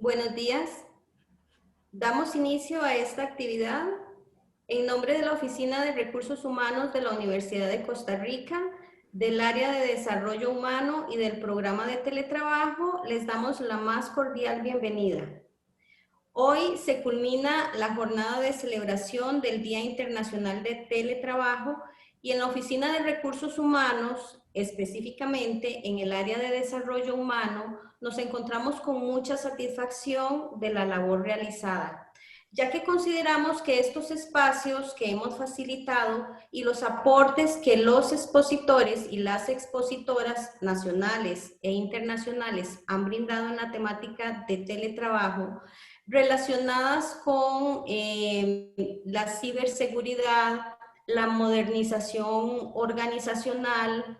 Buenos días. Damos inicio a esta actividad en nombre de la Oficina de Recursos Humanos de la Universidad de Costa Rica, del área de desarrollo humano y del programa de teletrabajo. Les damos la más cordial bienvenida. Hoy se culmina la jornada de celebración del Día Internacional de Teletrabajo y en la Oficina de Recursos Humanos, específicamente en el área de desarrollo humano, nos encontramos con mucha satisfacción de la labor realizada, ya que consideramos que estos espacios que hemos facilitado y los aportes que los expositores y las expositoras nacionales e internacionales han brindado en la temática de teletrabajo, relacionadas con la ciberseguridad, la modernización organizacional,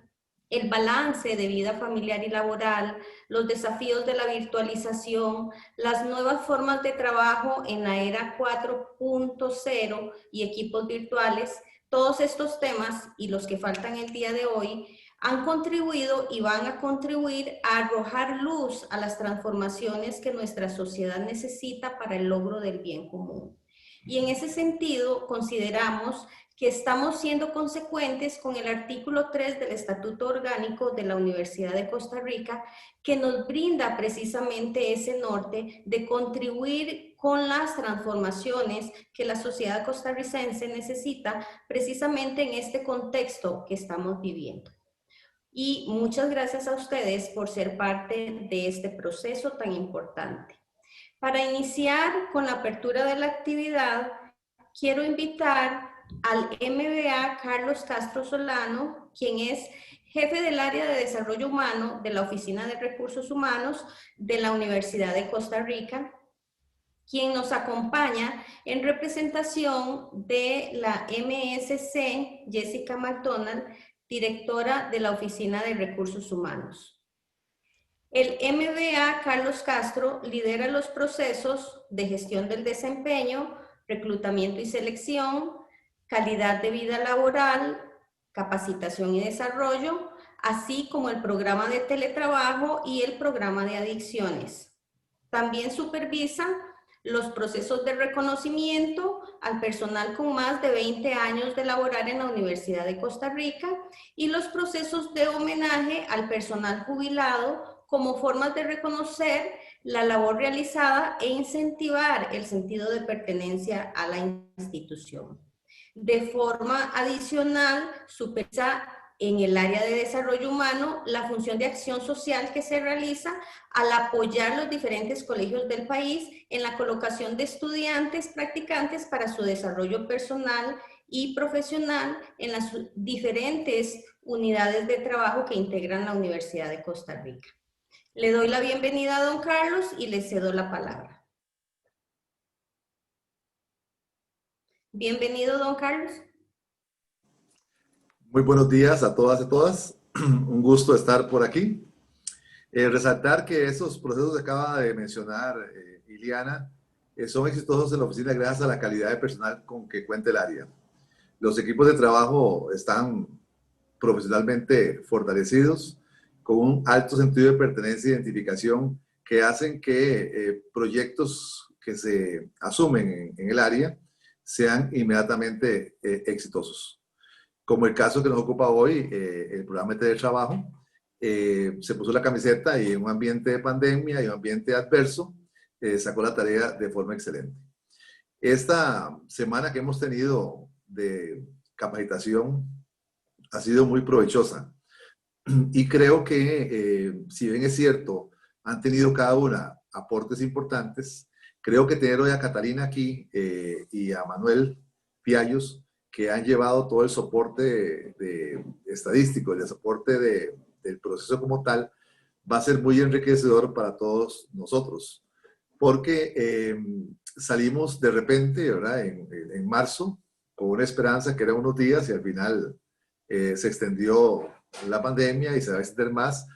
el balance de vida familiar y laboral, los desafíos de la virtualización, las nuevas formas de trabajo en la era 4.0 y equipos virtuales. Todos estos temas y los que faltan el día de hoy han contribuido y van a contribuir a arrojar luz a las transformaciones que nuestra sociedad necesita para el logro del bien común. Y en ese sentido, consideramos que estamos siendo consecuentes con el artículo 3 del Estatuto Orgánico de la Universidad de Costa Rica, que nos brinda precisamente ese norte de contribuir con las transformaciones que la sociedad costarricense necesita precisamente en este contexto que estamos viviendo. Y muchas gracias a ustedes por ser parte de este proceso tan importante. Para iniciar con la apertura de la actividad, quiero invitar al MBA Carlos Castro Solano, quien es jefe del área de desarrollo humano de la Oficina de Recursos Humanos de la Universidad de Costa Rica, quien nos acompaña en representación de la MSC, Jessica McDonald, directora de la Oficina de Recursos Humanos. El MBA Carlos Castro lidera los procesos de gestión del desempeño, reclutamiento y selección, calidad de vida laboral, capacitación y desarrollo, así como el programa de teletrabajo y el programa de adicciones. También supervisa los procesos de reconocimiento al personal con más de 20 años de laborar en la Universidad de Costa Rica y los procesos de homenaje al personal jubilado como formas de reconocer la labor realizada e incentivar el sentido de pertenencia a la institución. De forma adicional, supervisa en el área de desarrollo humano la función de acción social que se realiza al apoyar los diferentes colegios del país en la colocación de estudiantes practicantes para su desarrollo personal y profesional en las diferentes unidades de trabajo que integran la Universidad de Costa Rica. Le doy la bienvenida a don Carlos y le cedo la palabra. Bienvenido, don Carlos. Muy buenos días a todas y todas. Un gusto estar por aquí. Resaltar que esos procesos que acaba de mencionar Iliana son exitosos en la oficina gracias a la calidad de personal con que cuenta el área. Los equipos de trabajo están profesionalmente fortalecidos, con un alto sentido de pertenencia e identificación que hacen que proyectos que se asumen en el área sean inmediatamente exitosos. Como el caso que nos ocupa hoy, el programa de teletrabajo, se puso la camiseta y en un ambiente de pandemia y un ambiente adverso, sacó la tarea de forma excelente. Esta semana que hemos tenido de capacitación ha sido muy provechosa y creo que, si bien es cierto, han tenido cada una aportes importantes, creo que tener hoy a Catalina aquí y a Manuel Piallos, que han llevado todo el soporte estadístico, el soporte del proceso como tal, va a ser muy enriquecedor para todos nosotros. Porque salimos de repente, ¿verdad? En marzo, con una esperanza que era unos días y al final se extendió la pandemia y se va a extender más.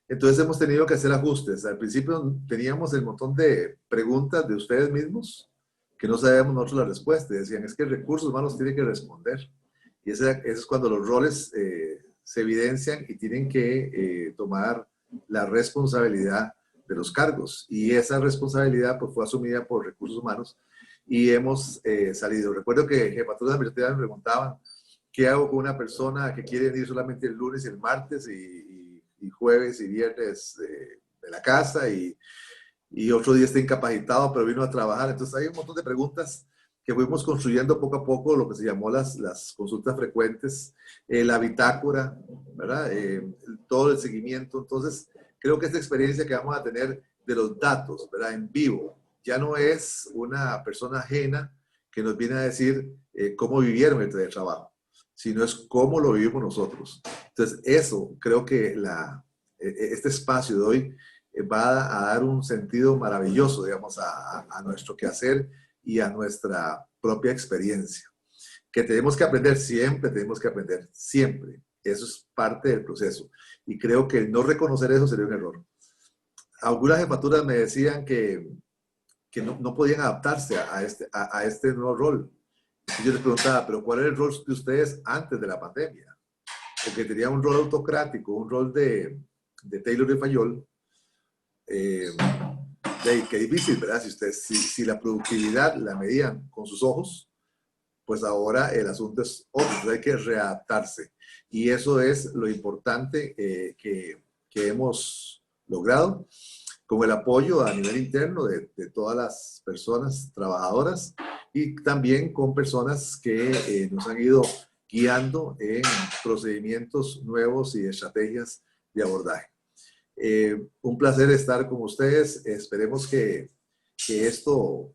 Entonces hemos tenido que hacer ajustes. Al principio teníamos el montón de preguntas de ustedes mismos que no sabíamos nosotros la respuesta. Decían, es que recursos humanos tiene que responder. Y ese es cuando los roles se evidencian y tienen que tomar la responsabilidad de los cargos. Y esa responsabilidad pues, fue asumida por Recursos Humanos y hemos salido. Recuerdo que jefaturas administrativas me preguntaban, ¿qué hago con una persona que quiere ir solamente el lunes y el martes y jueves y viernes de la casa y otro día está incapacitado pero vino a trabajar? Entonces hay un montón de preguntas que fuimos construyendo poco a poco, lo que se llamó las consultas frecuentes, la bitácora, ¿verdad? Todo el seguimiento. Entonces, creo que esta experiencia que vamos a tener de los datos, ¿verdad? En vivo, ya no es una persona ajena que nos viene a decir cómo vivieron el teletrabajo, sino es cómo lo vivimos nosotros. Entonces, eso creo que este espacio de hoy va a dar un sentido maravilloso, digamos, a nuestro quehacer y a nuestra propia experiencia. Que tenemos que aprender siempre, tenemos que aprender siempre. Eso es parte del proceso. Y creo que no reconocer eso sería un error. Algunas jefaturas me decían que no podían adaptarse a este nuevo rol. Y yo les preguntaba, ¿pero cuál era el rol de ustedes antes de la pandemia? Porque tenían un rol autocrático, un rol de Taylor y Fayol. Qué difícil, ¿verdad? Si la productividad la medían con sus ojos, pues ahora el asunto es otro, hay que readaptarse. Y eso es lo importante que hemos logrado, con el apoyo a nivel interno de todas las personas trabajadoras y también con personas que nos han ido guiando en procedimientos nuevos y estrategias de abordaje. Un placer estar con ustedes. Esperemos que esto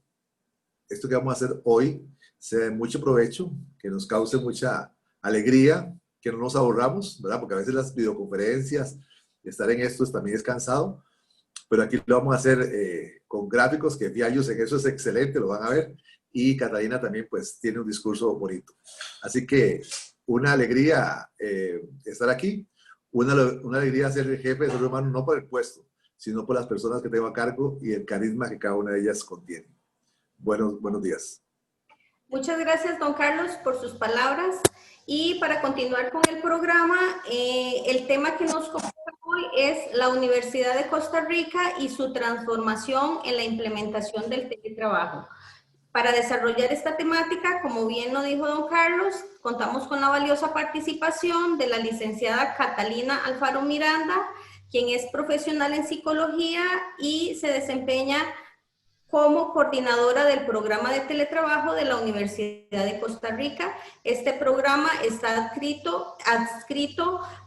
que vamos a hacer hoy sea de mucho provecho, que nos cause mucha alegría, que no nos aburramos, ¿verdad? Porque a veces las videoconferencias, estar en esto también es cansado, pero aquí lo vamos a hacer con gráficos, que ya yo sé que eso es excelente, lo van a ver, y Catalina también pues tiene un discurso bonito. Así que una alegría estar aquí, una alegría ser el jefe de Desarrollo Humano, no por el puesto, sino por las personas que tengo a cargo y el carisma que cada una de ellas contiene. Buenos días. Muchas gracias, don Carlos, por sus palabras. Y para continuar con el programa, el tema que nos convoca hoy es la Universidad de Costa Rica y su transformación en la implementación del teletrabajo. Para desarrollar esta temática, como bien lo dijo don Carlos, contamos con la valiosa participación de la licenciada Catalina Alfaro Miranda, quien es profesional en psicología y se desempeña como coordinadora del programa de teletrabajo de la Universidad de Costa Rica. Este programa está adscrito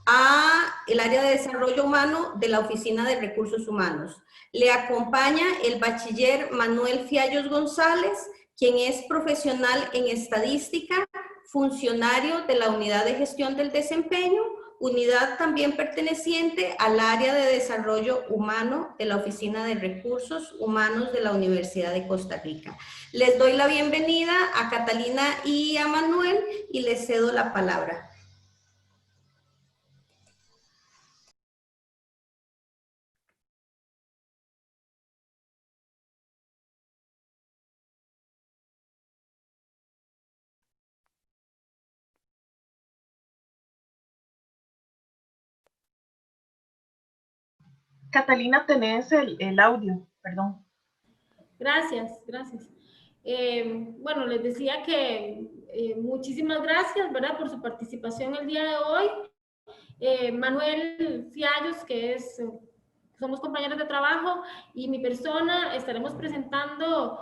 a el área de desarrollo humano de la Oficina de Recursos Humanos. Le acompaña el bachiller Manuel Fiallos González, quien es profesional en estadística, funcionario de la Unidad de Gestión del Desempeño, unidad también perteneciente al área de desarrollo humano de la Oficina de Recursos Humanos de la Universidad de Costa Rica. Les doy la bienvenida a Catalina y a Manuel y les cedo la palabra. Catalina, tenés el audio, perdón. Gracias. Bueno, les decía que muchísimas gracias, ¿verdad?, por su participación el día de hoy. Manuel Fiallos, somos compañeros de trabajo, y mi persona estaremos presentando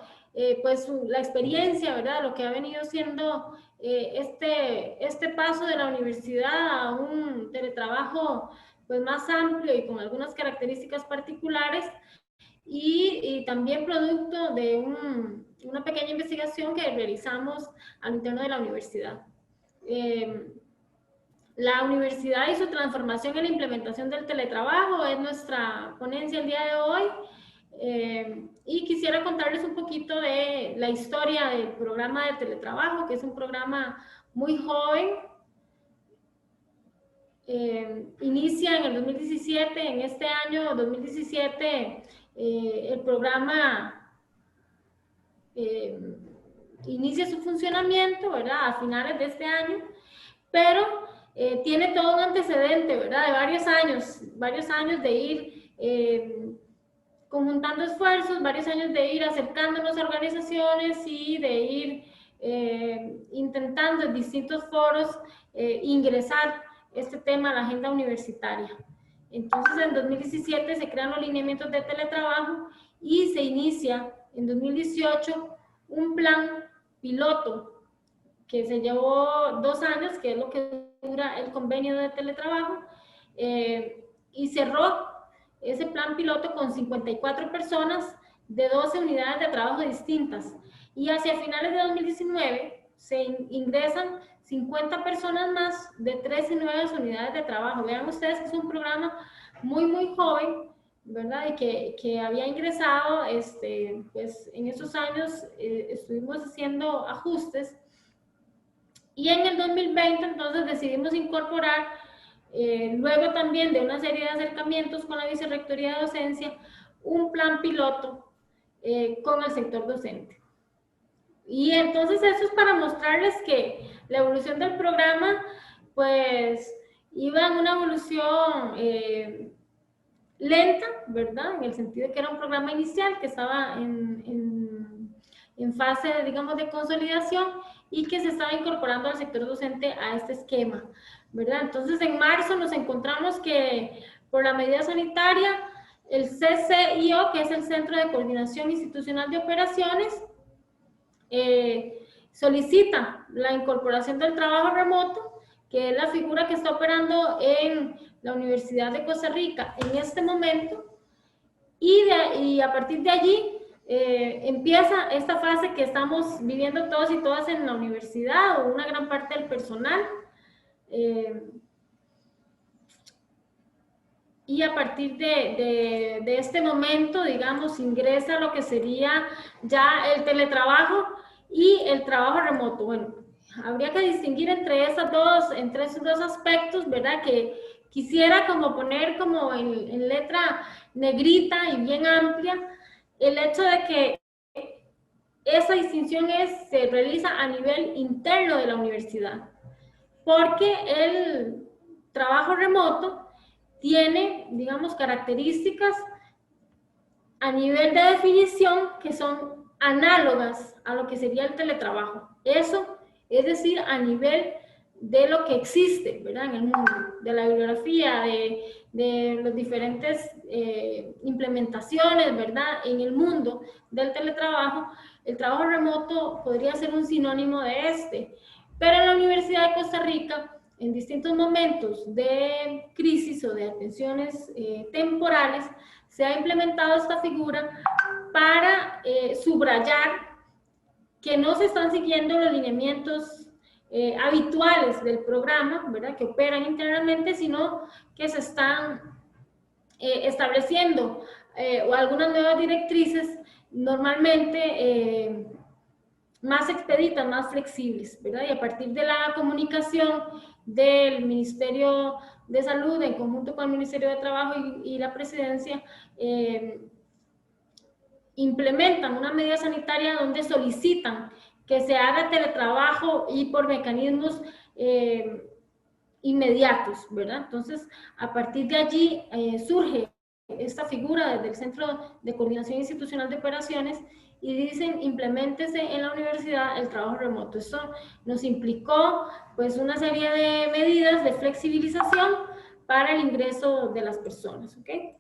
pues la experiencia, ¿verdad?, lo que ha venido siendo este paso de la universidad a un teletrabajo pues más amplio y con algunas características particulares, y también producto de una pequeña investigación que realizamos al interno de la universidad. La universidad y su transformación en la implementación del teletrabajo es nuestra ponencia el día de hoy. Y quisiera contarles un poquito de la historia del programa de teletrabajo, que es un programa muy joven. Inicia en el 2017, en este año 2017, el programa inicia su funcionamiento, ¿verdad?, a finales de este año, pero tiene todo un antecedente, ¿verdad?, de varios años de ir conjuntando esfuerzos, varios años de ir acercándonos a organizaciones y de ir intentando en distintos foros ingresar este tema a la agenda universitaria. Entonces, en 2017 se crean los lineamientos de teletrabajo y se inicia en 2018 un plan piloto que se llevó 2 años, que es lo que dura el convenio de teletrabajo, y cerró ese plan piloto con 54 personas de 12 unidades de trabajo distintas. Y hacia finales de 2019 se ingresan 50 personas más de 13 nuevas unidades de trabajo. Vean ustedes que es un programa muy, muy joven, ¿verdad? Y que había ingresado, pues en esos años estuvimos haciendo ajustes. Y en el 2020 entonces decidimos incorporar, luego también de una serie de acercamientos con la Vicerrectoría de Docencia, un plan piloto con el sector docente. Y entonces eso es para mostrarles que la evolución del programa pues iba en una evolución lenta, ¿verdad? En el sentido de que era un programa inicial que estaba en fase, digamos, de consolidación y que se estaba incorporando al sector docente a este esquema, ¿verdad? Entonces, en marzo nos encontramos que por la medida sanitaria, el CCIO, que es el Centro de Coordinación Institucional de Operaciones, solicita la incorporación del trabajo remoto, que es la figura que está operando en la Universidad de Costa Rica en este momento, y a partir de allí empieza esta fase que estamos viviendo todos y todas en la universidad, o una gran parte del personal, y a partir de este momento, digamos, ingresa lo que sería ya el teletrabajo y el trabajo remoto. Bueno, habría que distinguir entre esos dos aspectos, ¿verdad? Que quisiera como poner como en letra negrita y bien amplia el hecho de que esa distinción se realiza a nivel interno de la universidad, porque el trabajo remoto tiene, digamos, características a nivel de definición que son análogas a lo que sería el teletrabajo. Eso es decir, a nivel de lo que existe, ¿verdad? En el mundo, de la bibliografía, de las diferentes implementaciones, ¿verdad? En el mundo del teletrabajo, el trabajo remoto podría ser un sinónimo de este. Pero en la Universidad de Costa Rica, en distintos momentos de crisis o de atenciones temporales, se ha implementado esta figura para subrayar que no se están siguiendo los lineamientos habituales del programa, ¿verdad? Que operan internamente, sino que se están estableciendo o algunas nuevas directrices normalmente más expeditas, más flexibles, ¿verdad? Y a partir de la comunicación del Ministerio de Salud en conjunto con el Ministerio de Trabajo y la Presidencia, implementan una medida sanitaria donde solicitan que se haga teletrabajo y por mecanismos inmediatos, ¿verdad? Entonces, a partir de allí surge esta figura desde el Centro de Coordinación Institucional de Operaciones y dicen, impleméntese en la universidad el trabajo remoto. Esto nos implicó, pues, una serie de medidas de flexibilización para el ingreso de las personas, ¿ok?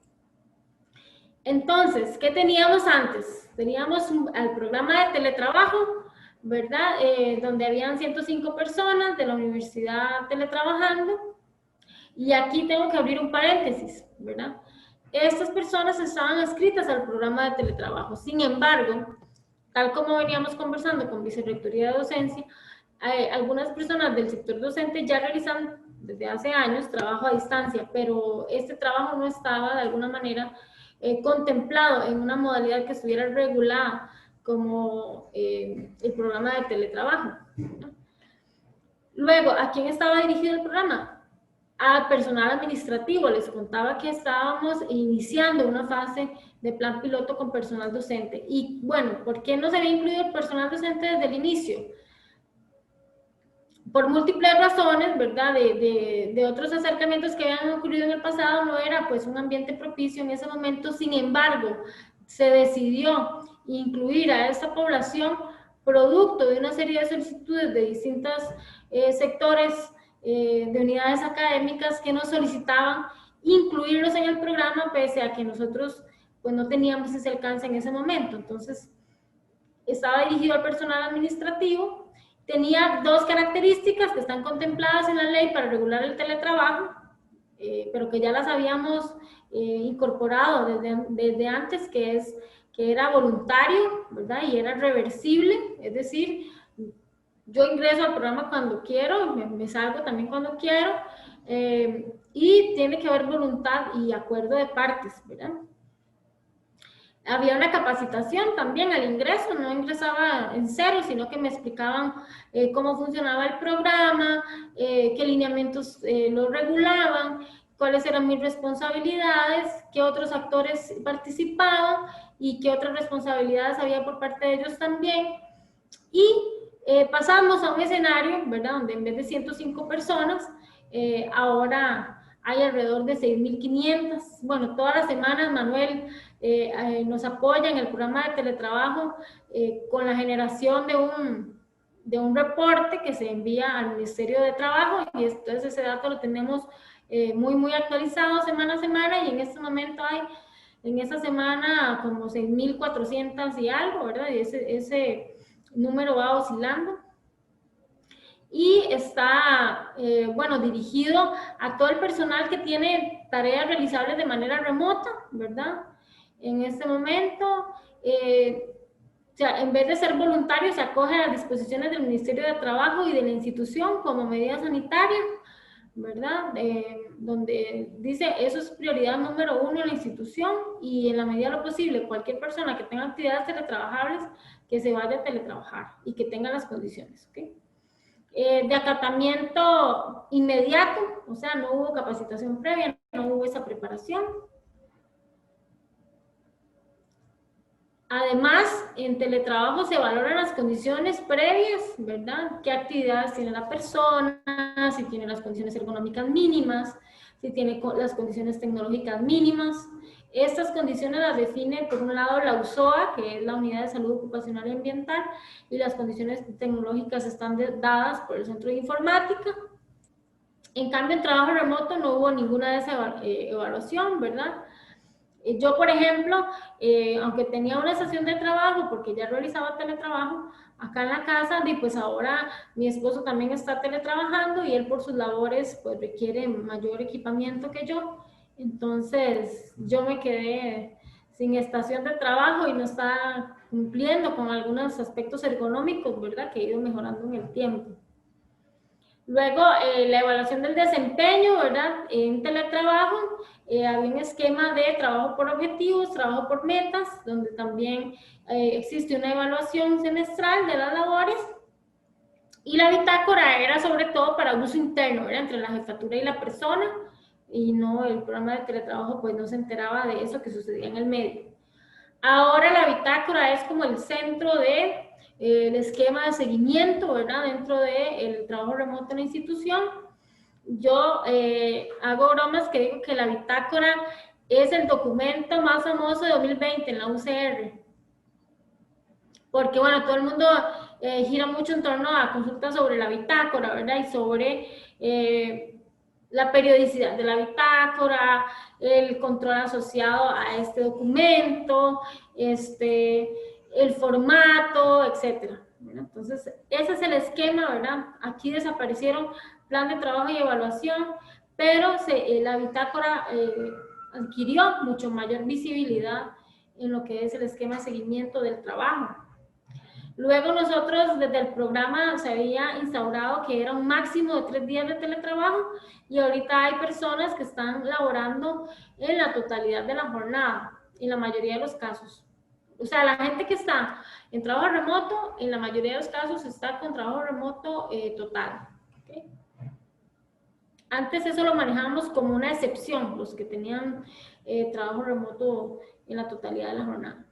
Entonces, ¿qué teníamos antes? Teníamos el programa de teletrabajo, ¿verdad? Donde habían 105 personas de la universidad teletrabajando. Y aquí tengo que abrir un paréntesis, ¿verdad? Estas personas estaban adscritas al programa de teletrabajo. Sin embargo, tal como veníamos conversando con Vicerrectoría de Docencia, algunas personas del sector docente ya realizan desde hace años trabajo a distancia, pero este trabajo no estaba de alguna manera contemplado en una modalidad que estuviera regulada como el programa de teletrabajo. Luego, ¿a quién estaba dirigido el programa? Al personal administrativo. Les contaba que estábamos iniciando una fase de plan piloto con personal docente. Y bueno, ¿por qué no se había incluido el personal docente desde el inicio? por múltiples razones, ¿verdad? De otros acercamientos que habían ocurrido en el pasado, no era pues un ambiente propicio en ese momento. Sin embargo, se decidió incluir a esta población producto de una serie de solicitudes de distintos sectores de unidades académicas que nos solicitaban incluirlos en el programa, pese a que nosotros pues no teníamos ese alcance en ese momento. Entonces, estaba dirigido al personal administrativo, tenía dos características que están contempladas en la ley para regular el teletrabajo, pero que ya las habíamos incorporado desde antes, que era voluntario, ¿verdad? Y era reversible, es decir, yo ingreso al programa cuando quiero, me salgo también cuando quiero, y tiene que haber voluntad y acuerdo de partes, ¿verdad? Había una capacitación también al ingreso, no ingresaba en cero, sino que me explicaban cómo funcionaba el programa, qué lineamientos lo regulaban, cuáles eran mis responsabilidades, qué otros actores participaban y qué otras responsabilidades había por parte de ellos también. Y pasamos a un escenario, ¿verdad?, donde en vez de 105 personas, ahora hay alrededor de 6.500. Bueno, todas las semanas Manuel nos apoya en el programa de teletrabajo con la generación de un reporte que se envía al Ministerio de Trabajo, y entonces ese dato lo tenemos muy actualizado semana a semana, y en este momento hay en esta semana como 6.400 y algo, ¿verdad? Y ese número va oscilando. Y está, bueno, dirigido a todo el personal que tiene tareas realizables de manera remota, ¿verdad? En este momento, o sea, en vez de ser voluntario, se acoge a las disposiciones del Ministerio de Trabajo y de la institución como medida sanitaria, ¿verdad? Donde dice, eso es prioridad número 1 en la institución, y en la medida de lo posible, cualquier persona que tenga actividades teletrabajables, que se vaya a teletrabajar y que tenga las condiciones, ¿ok? De acatamiento inmediato, o sea, no hubo capacitación previa, no hubo esa preparación. Además, en teletrabajo se valoran las condiciones previas, ¿verdad? ¿Qué actividades tiene la persona? Si tiene las condiciones ergonómicas mínimas, si tiene las condiciones tecnológicas mínimas. Estas condiciones las define, por un lado, la USOA, que es la Unidad de Salud Ocupacional y Ambiental, y las condiciones tecnológicas están dadas por el Centro de Informática. En cambio, en trabajo remoto no hubo ninguna de esa evaluación, ¿verdad? Yo, por ejemplo, aunque tenía una estación de trabajo, porque ya realizaba teletrabajo, acá en la casa, y pues ahora mi esposo también está teletrabajando, y él por sus labores pues requiere mayor equipamiento que yo. Entonces yo me quedé sin estación de trabajo y no está cumpliendo con algunos aspectos ergonómicos, ¿verdad?, que he ido mejorando en el tiempo. Luego, la evaluación del desempeño, ¿verdad? En teletrabajo, había un esquema de trabajo por objetivos, trabajo por metas, donde también existe una evaluación semestral de las labores. Y la bitácora era sobre todo para uso interno, ¿verdad?, entre la jefatura y la persona, y no, el programa de teletrabajo pues no se enteraba de eso que sucedía en el medio. Ahora la bitácora es como el centro de el esquema de seguimiento, ¿verdad?, dentro del trabajo remoto en la institución. Yo hago bromas que digo que la bitácora es el documento más famoso de 2020 en la UCR, porque bueno, todo el mundo gira mucho en torno a consultas sobre la bitácora, ¿verdad?, y sobre la periodicidad de la bitácora, el control asociado a este documento, el formato, etcétera. Entonces, ese es el esquema, ¿verdad? Aquí desaparecieron plan de trabajo y evaluación, pero la bitácora adquirió mucho mayor visibilidad en lo que es el esquema de seguimiento del trabajo. Luego nosotros desde el programa se había instaurado que era un máximo de 3 días de teletrabajo, y ahorita hay personas que están laborando en la totalidad de la jornada, en la mayoría de los casos. O sea, la gente que está en trabajo remoto, en la mayoría de los casos está con trabajo remoto total. ¿Okay? Antes eso lo manejábamos como una excepción, los que tenían trabajo remoto en la totalidad de la jornada.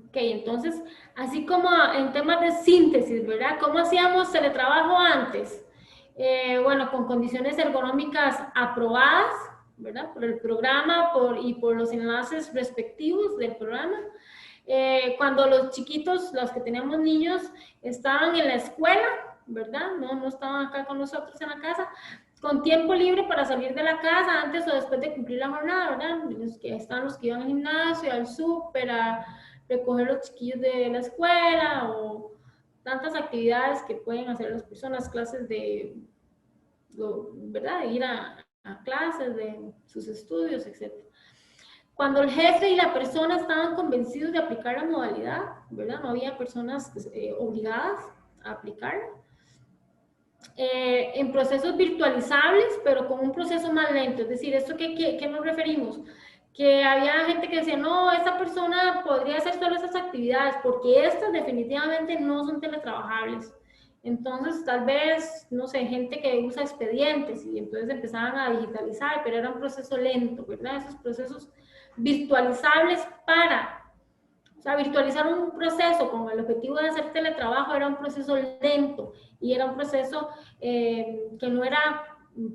Ok, entonces, así como en temas de síntesis, ¿verdad? ¿Cómo hacíamos teletrabajo antes? Bueno, con condiciones ergonómicas aprobadas, ¿verdad? Por el programa y por los enlaces respectivos del programa. Cuando los chiquitos, los que teníamos niños, estaban en la escuela, ¿verdad? No estaban acá con nosotros en la casa, con tiempo libre para salir de la casa antes o después de cumplir la jornada, ¿verdad? Están los que iban al gimnasio, al súper, a recoger los chiquillos de la escuela o tantas actividades que pueden hacer las personas, clases de, ¿verdad? De ir a clases de sus estudios, etc. Cuando el jefe y la persona estaban convencidos de aplicar la modalidad, ¿verdad? No había personas obligadas a aplicarla. En procesos virtualizables, pero con un proceso más lento. Es decir, ¿esto qué nos referimos? Que había gente que decía, no, esta persona podría hacer solo esas actividades, porque estas definitivamente no son teletrabajables. Entonces, tal vez, no sé, gente que usa expedientes y entonces empezaban a digitalizar, pero era un proceso lento, ¿verdad? Esos procesos virtualizables o sea, virtualizar un proceso con el objetivo de hacer teletrabajo era un proceso lento y era un proceso que no era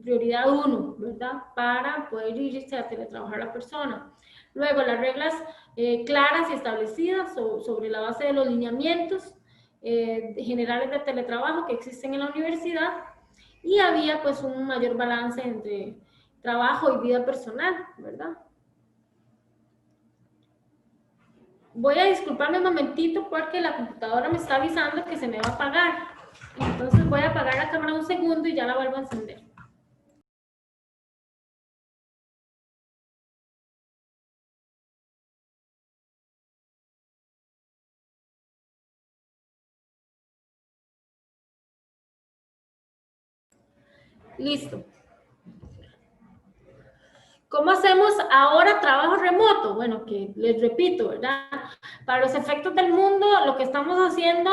prioridad uno, ¿verdad? Para poder irse a teletrabajar la persona. Luego, las reglas claras y establecidas sobre la base de los lineamientos generales de teletrabajo que existen en la universidad, y había pues un mayor balance entre trabajo y vida personal, ¿verdad? Voy a disculparme un momentito porque la computadora me está avisando que se me va a apagar. Entonces voy a apagar la cámara un segundo y ya la vuelvo a encender. Listo. ¿Cómo hacemos ahora trabajo remoto? Bueno, que les repito, ¿verdad? Para los efectos del mundo, lo que estamos haciendo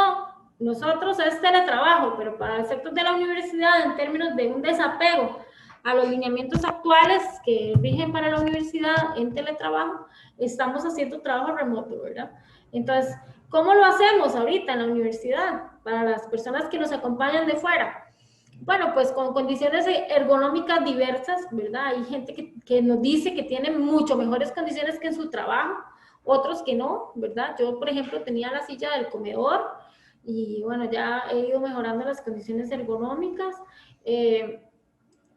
nosotros es teletrabajo, pero para efectos de la universidad, en términos de un desapego a los lineamientos actuales que rigen para la universidad en teletrabajo, estamos haciendo trabajo remoto, ¿verdad? Entonces, ¿cómo lo hacemos ahorita en la universidad? Para las personas que nos acompañan de fuera. Bueno, pues con condiciones ergonómicas diversas, ¿verdad? Hay gente que nos dice que tiene mucho mejores condiciones que en su trabajo, otros que no, ¿verdad? Yo, por ejemplo, tenía la silla del comedor y bueno, ya he ido mejorando las condiciones ergonómicas.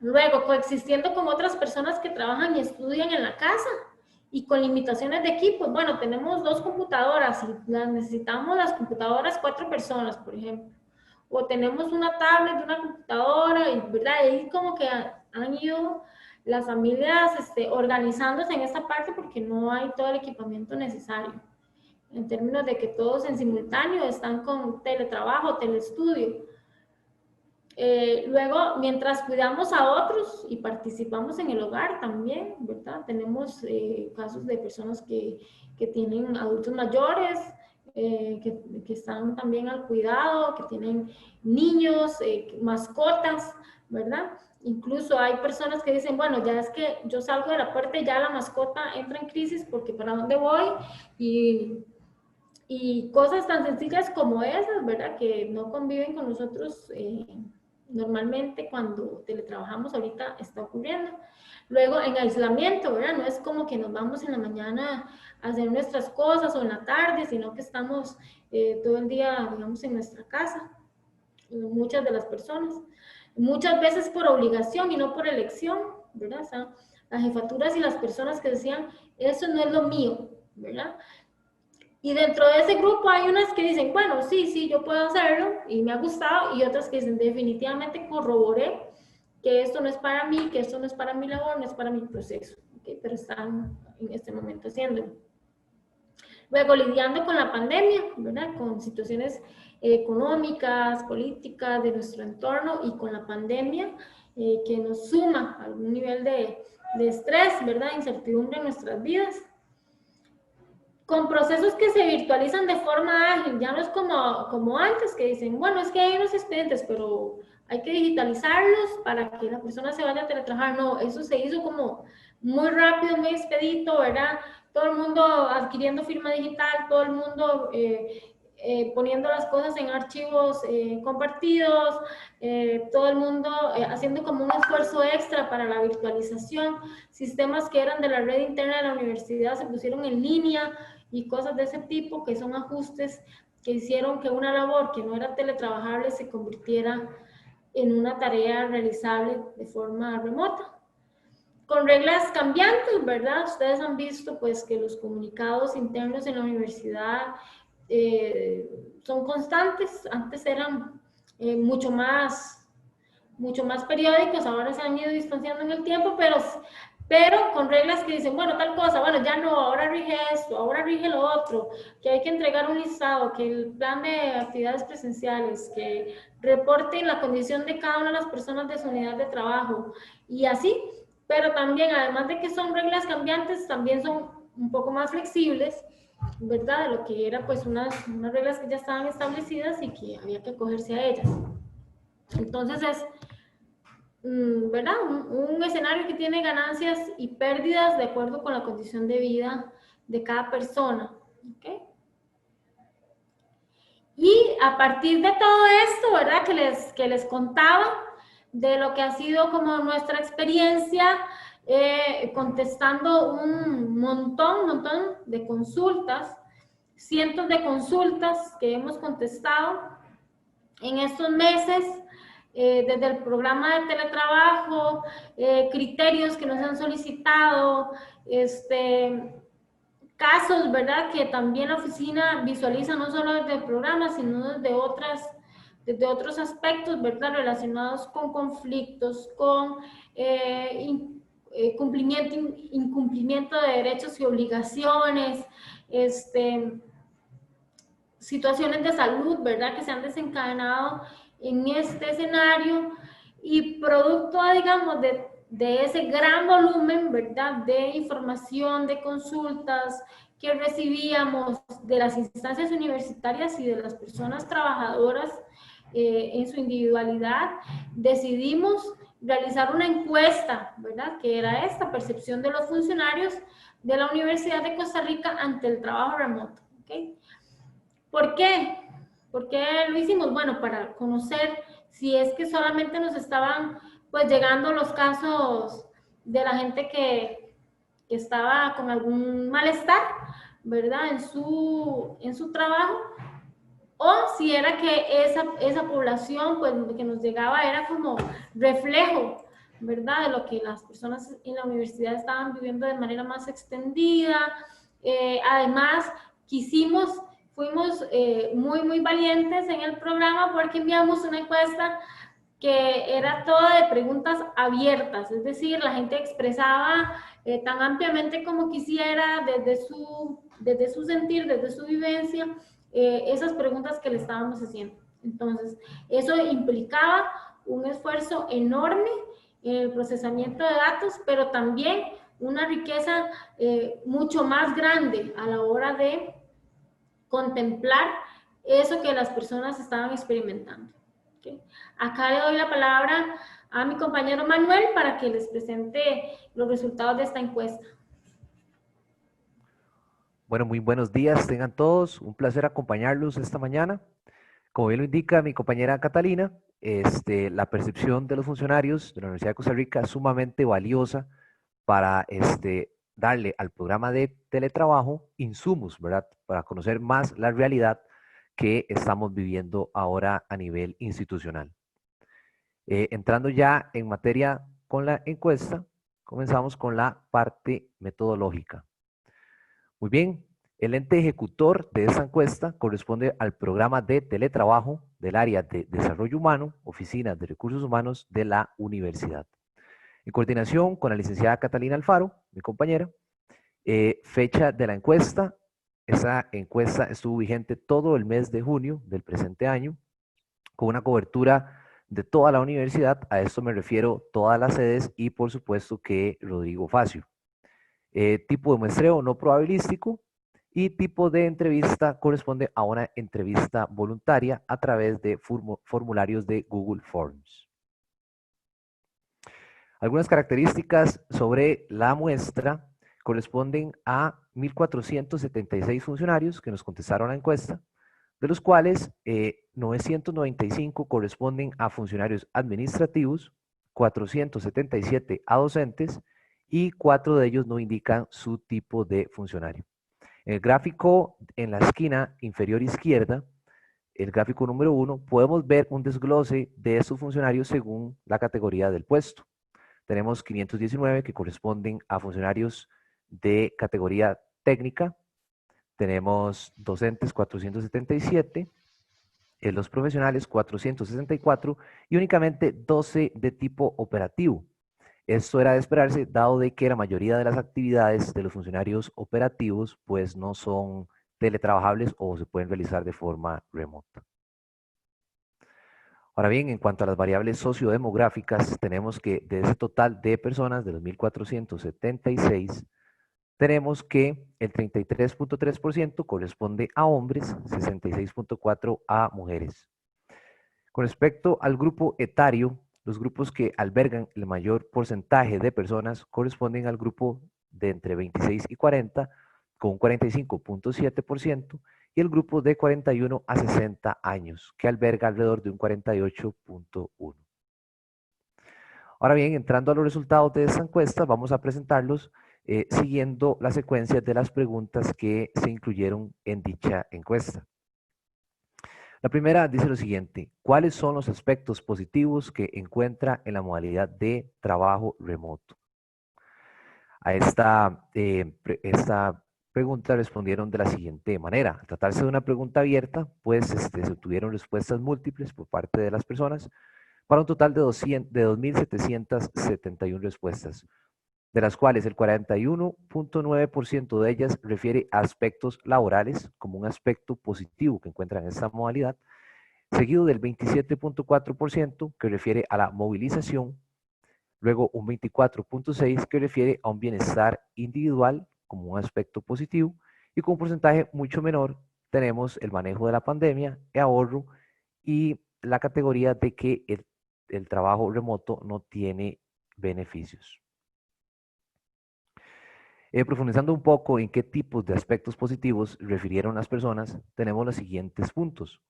Luego, coexistiendo con otras personas que trabajan y estudian en la casa y con limitaciones de equipo. Bueno, tenemos 2 computadoras y necesitamos las computadoras 4 personas, por ejemplo. O tenemos una tablet de una computadora, y, ¿verdad? Ahí como que han ido las familias organizándose en esta parte porque no hay todo el equipamiento necesario. En términos de que todos en simultáneo están con teletrabajo, telestudio. Luego, mientras cuidamos a otros y participamos en el hogar también, ¿verdad? Tenemos casos de personas que tienen adultos mayores, que están también al cuidado, que tienen niños, mascotas, ¿verdad? Incluso hay personas que dicen, bueno, ya es que yo salgo de la puerta y ya la mascota entra en crisis porque ¿para dónde voy? Y cosas tan sencillas como esas, ¿verdad? Que no conviven con nosotros normalmente cuando teletrabajamos ahorita está ocurriendo. Luego en aislamiento, ¿verdad? No es como que nos vamos en la mañana a hacer nuestras cosas o en la tarde, sino que estamos todo el día, digamos, en nuestra casa, muchas de las personas. Muchas veces por obligación y no por elección, ¿verdad? O sea, las jefaturas y las personas que decían, eso no es lo mío, ¿verdad? Y dentro de ese grupo hay unas que dicen, bueno, sí, yo puedo hacerlo y me ha gustado, y otras que dicen, definitivamente corroboré que esto no es para mí, que esto no es para mi labor, no es para mi proceso, ¿okay? Pero están en este momento haciéndolo. Luego, lidiando con la pandemia, ¿verdad? Con situaciones económicas, políticas de nuestro entorno y con la pandemia que nos suma a algún nivel de estrés, ¿verdad? Incertidumbre en nuestras vidas. Con procesos que se virtualizan de forma ágil, ya no es como antes, que dicen, bueno, es que hay unos expedientes, pero hay que digitalizarlos para que la persona se vaya a teletrabajar. No, eso se hizo como muy rápido, muy expedito, ¿verdad? Todo el mundo adquiriendo firma digital, todo el mundo poniendo las cosas en archivos compartidos, todo el mundo haciendo como un esfuerzo extra para la virtualización, sistemas que eran de la red interna de la universidad se pusieron en línea y cosas de ese tipo, que son ajustes que hicieron que una labor que no era teletrabajable se convirtiera en una tarea realizable de forma remota. Con reglas cambiantes, ¿verdad? Ustedes han visto pues que los comunicados internos en la universidad son constantes. Antes eran mucho más periódicos, ahora se han ido distanciando en el tiempo, pero con reglas que dicen, bueno, tal cosa, bueno, ya no, ahora rige esto, ahora rige lo otro, que hay que entregar un listado, que el plan de actividades presenciales, que reporten la condición de cada una de las personas de su unidad de trabajo, y así, pero también, además de que son reglas cambiantes, también son un poco más flexibles, ¿verdad? De lo que era pues unas reglas que ya estaban establecidas y que había que acogerse a ellas. Entonces es, ¿verdad? Un escenario que tiene ganancias y pérdidas de acuerdo con la condición de vida de cada persona. ¿Okay? Y a partir de todo esto, ¿verdad? Que les contaba de lo que ha sido como nuestra experiencia, contestando un montón de consultas, cientos de consultas que hemos contestado en estos meses, desde el programa de teletrabajo, criterios que nos han solicitado, casos, ¿verdad? Que también la oficina visualiza no solo desde el programa, sino desde otros aspectos, ¿verdad? Relacionados con conflictos, con incumplimiento de derechos y obligaciones, situaciones de salud, ¿verdad? Que se han desencadenado en este escenario y producto, digamos, de ese gran volumen, ¿verdad? De información, de consultas que recibíamos de las instancias universitarias y de las personas trabajadoras en su individualidad, decidimos realizar una encuesta, ¿verdad? Que era esta percepción de los funcionarios de la Universidad de Costa Rica ante el trabajo remoto, ¿ok? ¿Por qué? ¿Por qué lo hicimos? Bueno, para conocer si es que solamente nos estaban pues llegando los casos de la gente que estaba con algún malestar, ¿verdad? En su trabajo, o si era que esa población pues que nos llegaba era como reflejo, ¿verdad? De lo que las personas en la universidad estaban viviendo de manera más extendida. Además, fuimos muy valientes en el programa porque enviamos una encuesta que era toda de preguntas abiertas, es decir, la gente expresaba tan ampliamente como quisiera desde su sentir, desde su vivencia, esas preguntas que le estábamos haciendo. Entonces, eso implicaba un esfuerzo enorme en el procesamiento de datos, pero también una riqueza mucho más grande a la hora de contemplar eso que las personas estaban experimentando. ¿Okay? Acá le doy la palabra a mi compañero Manuel para que les presente los resultados de esta encuesta. Bueno, muy buenos días, tengan todos. Un placer acompañarlos esta mañana. Como bien lo indica mi compañera Catalina, la percepción de los funcionarios de la Universidad de Costa Rica es sumamente valiosa para darle al programa de teletrabajo insumos, ¿verdad? Para conocer más la realidad que estamos viviendo ahora a nivel institucional. Entrando ya en materia con la encuesta, comenzamos con la parte metodológica. Muy bien, el ente ejecutor de esta encuesta corresponde al programa de teletrabajo del área de desarrollo humano, oficinas de recursos humanos de la universidad. En coordinación con la licenciada Catalina Alfaro, mi compañera, fecha de la encuesta. Esa encuesta estuvo vigente todo el mes de junio del presente año, con una cobertura de toda la universidad. A esto me refiero todas las sedes y por supuesto que Rodrigo Facio. Tipo de muestreo no probabilístico y tipo de entrevista corresponde a una entrevista voluntaria a través de formularios de Google Forms. Algunas características sobre la muestra corresponden a 1.476 funcionarios que nos contestaron la encuesta, de los cuales 995 corresponden a funcionarios administrativos, 477 a docentes y 4 de ellos no indican su tipo de funcionario. En el gráfico en la esquina inferior izquierda, el gráfico número 1, podemos ver un desglose de estos funcionarios según la categoría del puesto. Tenemos 519 que corresponden a funcionarios de categoría técnica, tenemos docentes 477, los profesionales 464 y únicamente 12 de tipo operativo. Esto era de esperarse, dado de que la mayoría de las actividades de los funcionarios operativos pues no son teletrabajables o se pueden realizar de forma remota. Ahora bien, en cuanto a las variables sociodemográficas, tenemos que de ese total de personas, de los 1.476, tenemos que el 33.3% corresponde a hombres, 66.4% a mujeres. Con respecto al grupo etario, los grupos que albergan el mayor porcentaje de personas corresponden al grupo de entre 26 y 40, con un 45.7%, y el grupo de 41 a 60 años, que alberga alrededor de un 48.1%. Ahora bien, entrando a los resultados de esta encuesta, vamos a presentarlos siguiendo la secuencia de las preguntas que se incluyeron en dicha encuesta. La primera dice lo siguiente: ¿cuáles son los aspectos positivos que encuentra en la modalidad de trabajo remoto? A esta pregunta respondieron de la siguiente manera. Al tratarse de una pregunta abierta, pues se obtuvieron respuestas múltiples por parte de las personas para un total de 2.771 respuestas, de las cuales el 41.9% de ellas refiere a aspectos laborales como un aspecto positivo que encuentran en esta modalidad, seguido del 27.4% que refiere a la movilización, luego un 24.6% que refiere a un bienestar individual como un aspecto positivo, y con un porcentaje mucho menor tenemos el manejo de la pandemia, el ahorro y la categoría de que el trabajo remoto no tiene beneficios. Profundizando un poco en qué tipos de aspectos positivos refirieron las personas, tenemos los siguientes puntos.